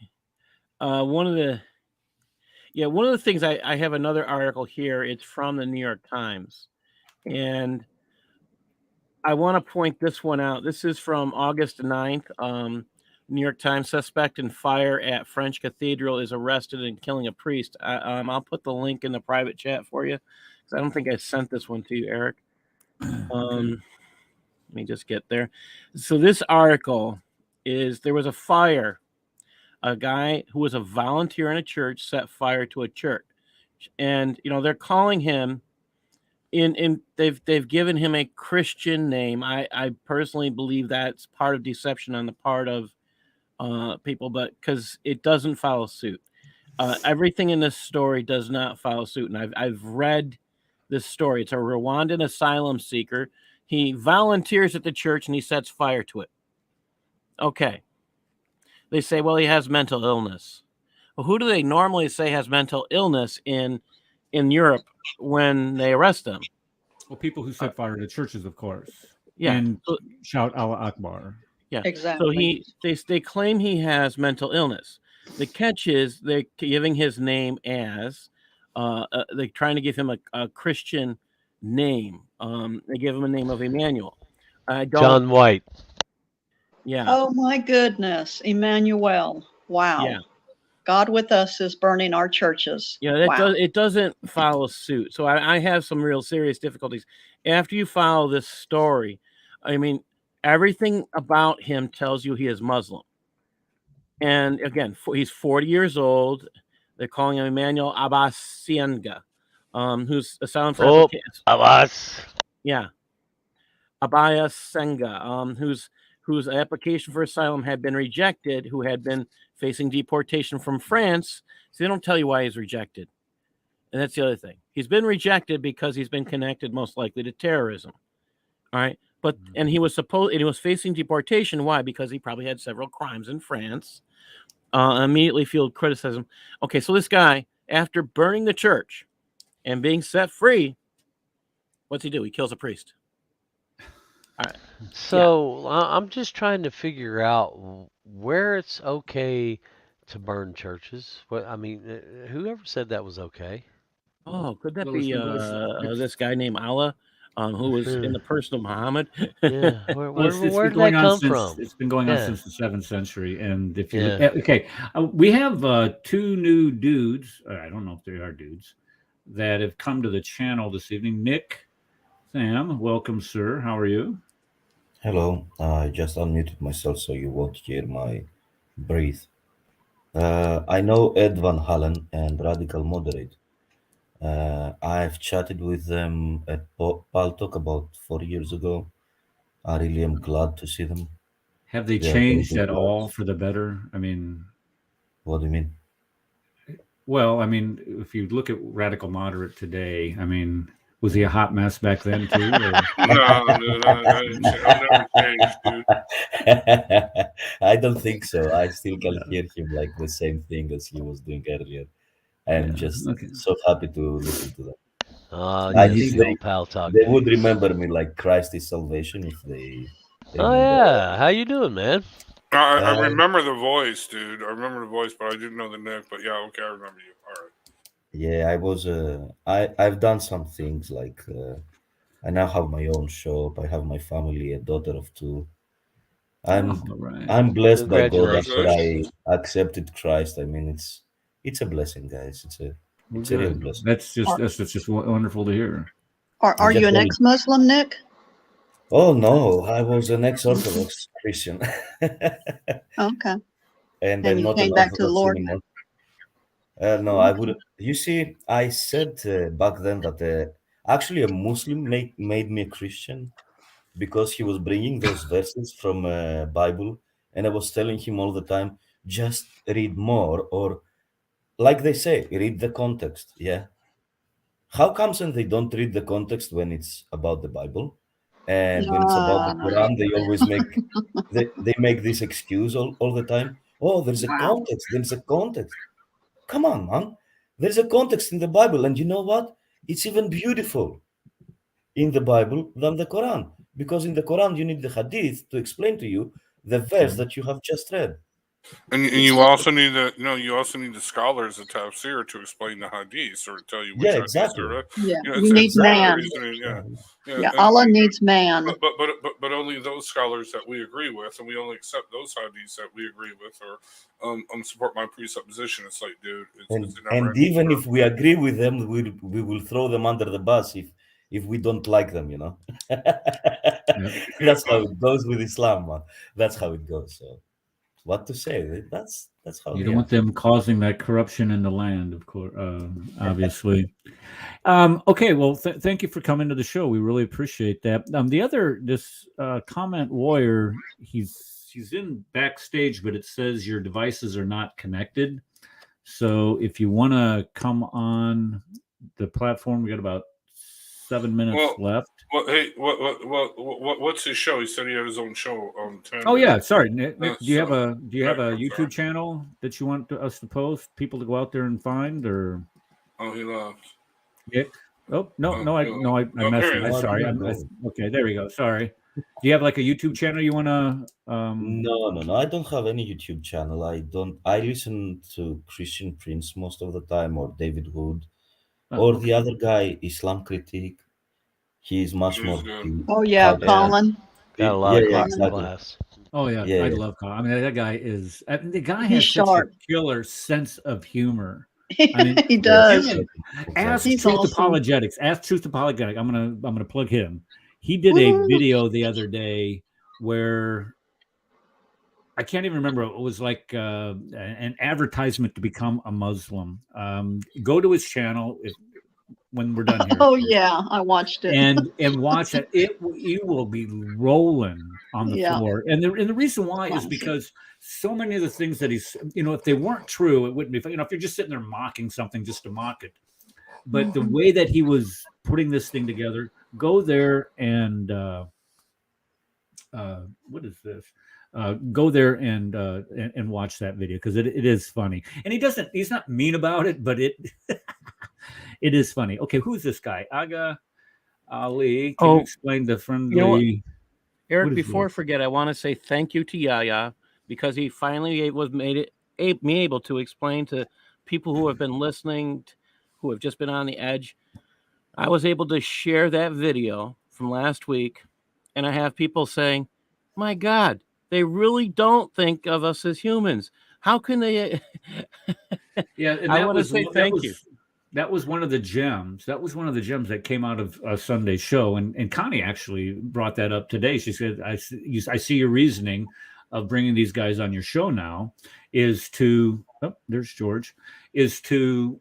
[SPEAKER 2] One of the things I have another article here. It's from the New York Times, and I want to point this one out. This is from August 9th. New York Times: suspect in fire at French cathedral is arrested in killing a priest. I'll put the link in the private chat for you, because I don't think I sent this one to you, Eric. Let me just get there. So this article is: there was a fire. A guy who was a volunteer in a church set fire to a church, and they're calling him. They've given him a Christian name. I personally believe that's part of deception on the part of people, but because it doesn't follow suit. Everything in this story does not follow suit, and I've read this story. It's a Rwandan asylum seeker. He volunteers at the church and he sets fire to it. Okay. They say, well, he has mental illness. Well, who do they normally say has mental illness in Europe when they arrest them?
[SPEAKER 1] Well, people who set fire to churches, of course.
[SPEAKER 2] Yeah.
[SPEAKER 1] And shout Allah Akbar.
[SPEAKER 2] Yeah,
[SPEAKER 3] exactly.
[SPEAKER 2] So they claim he has mental illness. The catch is they're giving his name as they're trying to give him a Christian name. They give him a name of Emmanuel.
[SPEAKER 5] John White.
[SPEAKER 2] Yeah.
[SPEAKER 3] Oh my goodness, Emmanuel! Wow.
[SPEAKER 2] Yeah.
[SPEAKER 3] God with us is burning our churches.
[SPEAKER 2] Yeah, it doesn't follow suit. So I have some real serious difficulties after you follow this story. I mean, everything about him tells you he is Muslim. And again, he's 40 years old. They're calling him Emmanuel Abbasianga, who's asylum for
[SPEAKER 5] Abbas.
[SPEAKER 2] Yeah. Abbasianga, whose application for asylum had been rejected, who had been facing deportation from France. So they don't tell you why he's rejected. And that's the other thing. He's been rejected because he's been connected most likely to terrorism. All right. But and he was facing deportation. Why? Because he probably had several crimes in France. Immediately fueled criticism. Okay, so this guy, after burning the church and being set free, what's he do? He kills a priest. All right.
[SPEAKER 5] So I'm just trying to figure out where it's okay to burn churches. I mean, whoever said that was okay?
[SPEAKER 2] Oh, could that be this guy named Allah? Who was in the person of Muhammad?
[SPEAKER 5] Yeah, where did that come from?
[SPEAKER 1] It's been going on since the 7th century, and if you we have 2 new dudes. I don't know if they are dudes that have come to the channel this evening. Nick, Sam, welcome, sir. How are you?
[SPEAKER 9] Hello. I just unmuted myself so you won't hear my breath. I know Ed Van Halen and Radical Moderate. I've chatted with them at Paltalk about 4 years ago. I really am glad to see them.
[SPEAKER 1] Have they changed at all for the better? I mean,
[SPEAKER 9] what do you mean?
[SPEAKER 1] Well, I mean, if you look at Radical Moderate today, I mean, was he a hot mess back then too? Or?
[SPEAKER 4] No, dude, I've never changed, dude.
[SPEAKER 9] I don't think so. I still can hear him like the same thing as he was doing earlier. I'm just so happy to listen to them. I think they would remember me like Christ is salvation if they
[SPEAKER 5] yeah. How you doing, man?
[SPEAKER 4] I remember the voice, dude. I remember the voice, but I didn't know the neck. But yeah, okay, I remember you. All right.
[SPEAKER 9] Yeah, I was. I've done some things like I now have my own shop. I have my family, a daughter of 2. I'm blessed by God after I accepted Christ. I mean, it's a blessing, guys. It's a real blessing.
[SPEAKER 1] That's just wonderful to hear.
[SPEAKER 3] Are you an ex-Muslim, Nick?
[SPEAKER 9] Oh no, I was an ex-Orthodox Christian.
[SPEAKER 3] Okay.
[SPEAKER 9] And
[SPEAKER 3] you
[SPEAKER 9] I'm not
[SPEAKER 3] came back to the Lord.
[SPEAKER 9] Anymore. No, I wouldn't. You see, I said back then that actually a Muslim made me a Christian because he was bringing those verses from Bible, and I was telling him all the time, just read more, or like they say, read the context. Yeah. How comes and they don't read the context when it's about the Bible, and when it's about the Quran, they always make they make this excuse all the time. Oh, there's a context. There's a context. Come on, man. There's a context in the Bible, and you know what? It's even beautiful in the Bible than the Quran, because in the Quran you need the Hadith to explain to you the verse that you have just read.
[SPEAKER 4] And you also need you also need the scholars of tafsir to explain the hadith or tell you which hadith
[SPEAKER 9] exactly.
[SPEAKER 4] are.
[SPEAKER 3] You need man. Allah needs man.
[SPEAKER 4] But only those scholars that we agree with, and we only accept those hadiths that we agree with, or support my presupposition. It's like, dude,
[SPEAKER 9] and even if we agree with them, we will throw them under the bus if we don't like them, you know. That's how it goes with Islam, man. That's how it goes. So, what to say? That's how
[SPEAKER 1] you don't want them causing that corruption in the land, of course. Obviously. Okay, well, thank you for coming to the show. We really appreciate that. This comment warrior, he's in backstage, but it says your devices are not connected. So if you want to come on the platform, we got about 7 minutes left.
[SPEAKER 4] Well, hey, what's his show? He said he had his own show on 10.
[SPEAKER 1] Oh yeah, sorry, Nick. Do you have a YouTube channel that you want us to post, people to go out there and find, or?
[SPEAKER 4] Oh, he left.
[SPEAKER 1] Yeah. Oh no, I messed it. I'm sorry. Okay, there we go. Sorry. Do you have like a YouTube channel you want to?
[SPEAKER 9] No. I don't have any YouTube channel. I listen to Christian Prince most of the time, or David Wood, or the other guy, Islam Critique. He's much more.
[SPEAKER 3] Oh yeah, Colin.
[SPEAKER 5] Got a lot of class.
[SPEAKER 1] Oh yeah, I love Colin. I mean, that guy is. The guy has such a killer sense of humor. I mean,
[SPEAKER 3] he does.
[SPEAKER 1] Ask Truth Apologetics. Ask Truth Apologetics. I'm gonna plug him. He did a video the other day where I can't even remember. It was like an advertisement to become a Muslim. Go to his channel when we're done here.
[SPEAKER 3] Oh yeah, I watched it.
[SPEAKER 1] And watch it. You will be rolling on the floor. And the reason why is because so many of the things that he's, if they weren't true, it wouldn't be. If you're just sitting there mocking something just to mock it, but the way that he was putting this thing together, go there and what is this? Go there and watch that video because it is funny. And he's not mean about it, but it it is funny. Okay, who's this guy? Aga Ali. Can you explain the friendly?
[SPEAKER 2] Eric, before I forget, I want to say thank you to Yaya because he finally made me able to explain to people who have been listening, who have just been on the edge. I was able to share that video from last week, and I have people saying, "My God, they really don't think of us as humans. How can they?"
[SPEAKER 1] Yeah, and I want to say thank you. That was one of the gems. That was one of the gems that came out of a Sunday show. And Connie actually brought that up today. She said, I see your reasoning of bringing these guys on your show now is to, there's George, is to,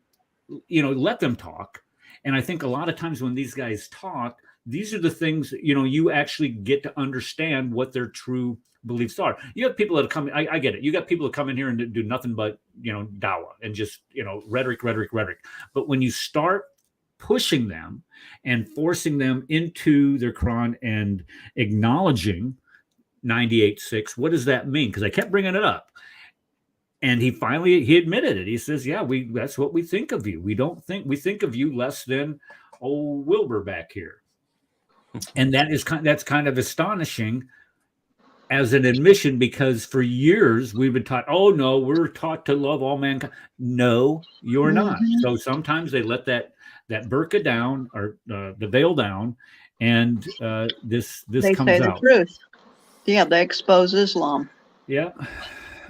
[SPEAKER 1] let them talk. And I think a lot of times when these guys talk, these are the things, you actually get to understand what their true beliefs are. You have people that come. I get it. You got people that come in here and do nothing but dawah and just rhetoric. But when you start pushing them and forcing them into their Quran and acknowledging 98:6, what does that mean? Because I kept bringing it up, and he finally admitted it. He says, "Yeah, that's what we think of you. We think of you less than old Wilbur back here," and that's kind of astonishing. As an admission, because for years we've been taught, oh no, we're taught to love all mankind. No, you're not. So sometimes they let that burqa down or the veil down, and this
[SPEAKER 3] they
[SPEAKER 1] comes
[SPEAKER 3] say the
[SPEAKER 1] out.
[SPEAKER 3] Truth. Yeah, they expose Islam.
[SPEAKER 1] Yeah.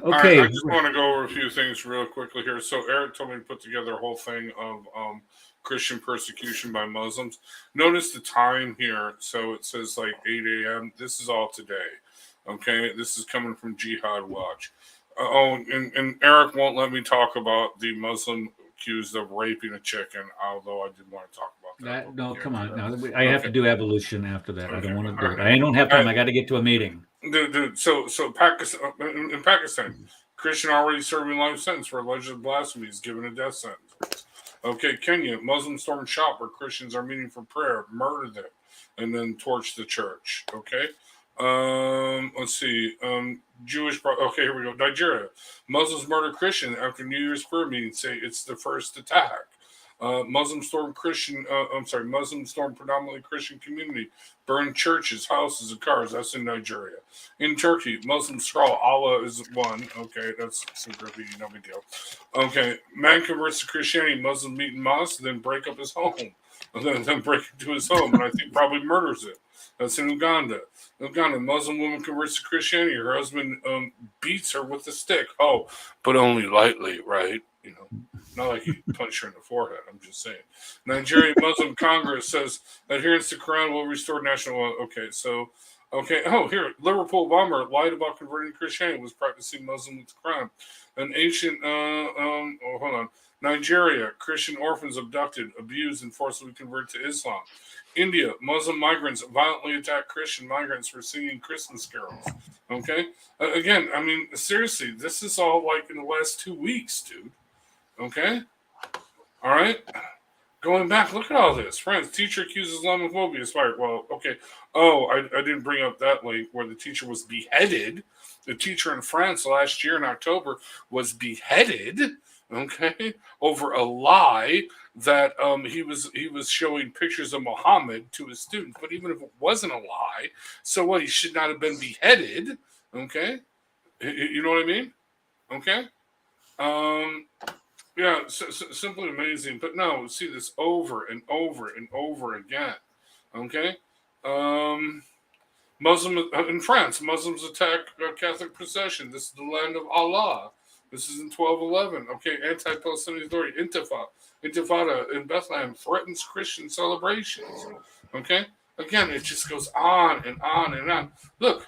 [SPEAKER 1] Okay.
[SPEAKER 4] I just want to go over a few things real quickly here. So Eric told me to put together a whole thing of Christian persecution by Muslims. Notice the time here. So it says like 8 a.m. This is all today. Okay, this is coming from Jihad Watch. And Eric won't let me talk about the Muslim accused of raping a chicken, although I did want to talk about that.
[SPEAKER 1] No, come on. No, I have to do evolution after that. I don't want to do it. I don't have time. I got to get to a meeting.
[SPEAKER 4] Dude, so Pakistan, in Pakistan, Christian already serving life sentence for alleged blasphemy is given a death sentence. Okay, Kenya, Muslims storm shop where Christians are meeting for prayer, murder them, and then torch the church. Okay. Let's see. Okay, here we go. Nigeria, Muslims murder Christian after New Year's prayer meeting. Say it's the first attack. Muslim storm predominantly Christian community, burn churches, houses, and cars. That's in Nigeria. In Turkey, Muslims scrawl Allah is one. Okay, that's super graffiti, no big deal. Okay, man converts to Christianity, Muslim meet in mosque, then break up his home. And then break into his home, and I think probably murders it. That's in Uganda. Muslim woman converts to Christianity. Her husband beats her with a stick. Oh, but only lightly, right? You know, not like he punched her in the forehead. I'm just saying. Nigerian Muslim Congress says adherence to Quran will restore national. Oh, here, Liverpool bomber lied about converting to Christianity, was practicing Muslim with Quran. An ancient. Hold on. Nigeria, Christian orphans abducted, abused, and forcibly converted to Islam. India, Muslim migrants violently attack Christian migrants for singing Christmas carols. Okay? Again, I mean, seriously, this is all like in the last 2 weeks, dude. Okay? All right? Going back, look at all this. France, teacher accuses Islamophobia. Inspired. Well, okay. Oh, I didn't bring up that link where the teacher was beheaded. The teacher in France last year in October was beheaded. Okay, over a lie that he was showing pictures of Muhammad to his students. But even if it wasn't a lie, so what? He should not have been beheaded. Okay, you know what I mean? Okay, yeah, simply amazing. But no, see this over and over and over again. Okay, in France, Muslims attack Catholic procession. This is the land of Allah. This is in 1211. Okay, anti-Palestinian authority, Intifada in Bethlehem threatens Christian celebrations. Okay, again, it just goes on and on and on. Look,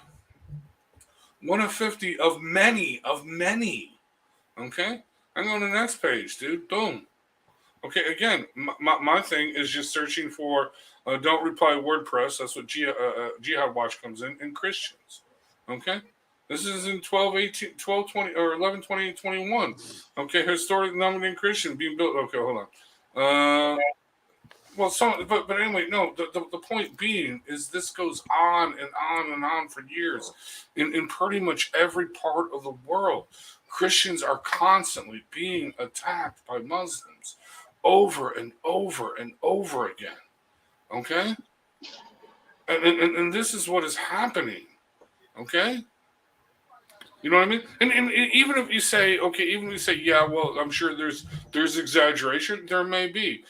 [SPEAKER 4] 1 of 50 of many. Okay, I'm on the next page, dude. Boom. Okay, again, my thing is just searching for don't reply WordPress. That's what Jihad Watch comes in, and Christians. Okay. This is in 1220 or 11/20/21. Okay, historic nominating Christian being built. Okay, hold on. But anyway, no. The point being is this goes on and on and on for years, in pretty much every part of the world. Christians are constantly being attacked by Muslims over and over and over again. Okay, and this is what is happening. Okay. You know what I mean? And even if you say, yeah, well, I'm sure there's exaggeration. There may be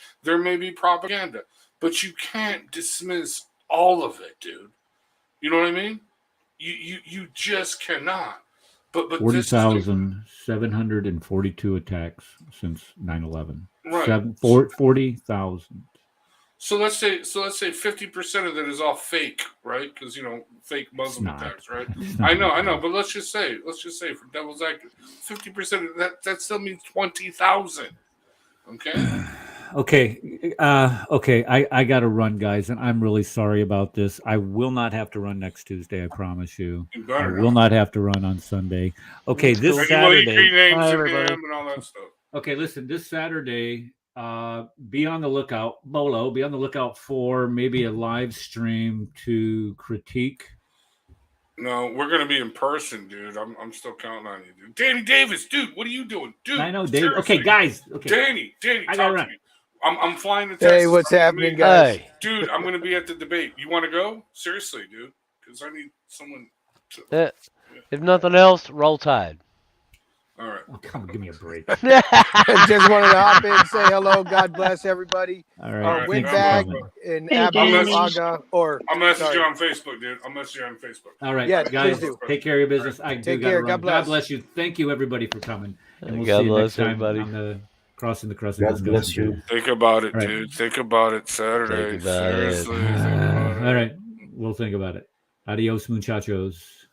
[SPEAKER 4] propaganda, but you can't dismiss all of it, dude. You know what I mean? You just cannot. But
[SPEAKER 1] 40,742 attacks since 9/11.
[SPEAKER 4] Right.
[SPEAKER 1] 40,000.
[SPEAKER 4] So let's say 50% of that is all fake, right? Because fake Muslim attacks, right? I know, but let's just say for devil's advocate, 50% of that still means 20,000. Okay.
[SPEAKER 1] Okay. I got to run, guys, and I'm really sorry about this. I will not have to run next Tuesday. I promise you. I will not have to run on Sunday. Okay, this Saturday.
[SPEAKER 4] And all that stuff.
[SPEAKER 1] Okay, listen, this Saturday. Be on the lookout, Bolo. Be on the lookout for maybe a live stream to critique.
[SPEAKER 4] No, we're gonna be in person, dude. I'm still counting on you, dude. Danny Davis, dude, what are you doing, dude?
[SPEAKER 1] I know, Dave. Okay, guys. Okay,
[SPEAKER 4] Danny,
[SPEAKER 1] I gotta run.
[SPEAKER 4] I'm flying to Texas.
[SPEAKER 10] Hey, what's happening, guys?
[SPEAKER 5] Hey.
[SPEAKER 4] Dude, I'm gonna be at the debate. You want to go? Seriously, dude, because I need someone.
[SPEAKER 5] If nothing else, roll Tide.
[SPEAKER 4] All right.
[SPEAKER 1] Oh, come on, give me a break.
[SPEAKER 10] Just wanted to hop in and say hello. God bless everybody.
[SPEAKER 1] All right.
[SPEAKER 10] Windbag and Abu Aga.
[SPEAKER 4] I'll message you on Facebook, dude. I'll message you on Facebook.
[SPEAKER 1] All right,
[SPEAKER 10] yeah,
[SPEAKER 1] guys. Take care of your business.
[SPEAKER 10] Take care.
[SPEAKER 1] God bless you. Thank you, everybody, for coming. And we'll
[SPEAKER 5] God
[SPEAKER 1] see you
[SPEAKER 5] bless
[SPEAKER 1] next time
[SPEAKER 5] everybody.
[SPEAKER 1] on the Crossing the Crescent.
[SPEAKER 9] God bless you.
[SPEAKER 4] Think about it,
[SPEAKER 1] Right.
[SPEAKER 4] dude. Think about it Saturday.
[SPEAKER 5] Think about it.
[SPEAKER 4] Seriously. Think about it.
[SPEAKER 1] All right. We'll think about it. Adios, muchachos.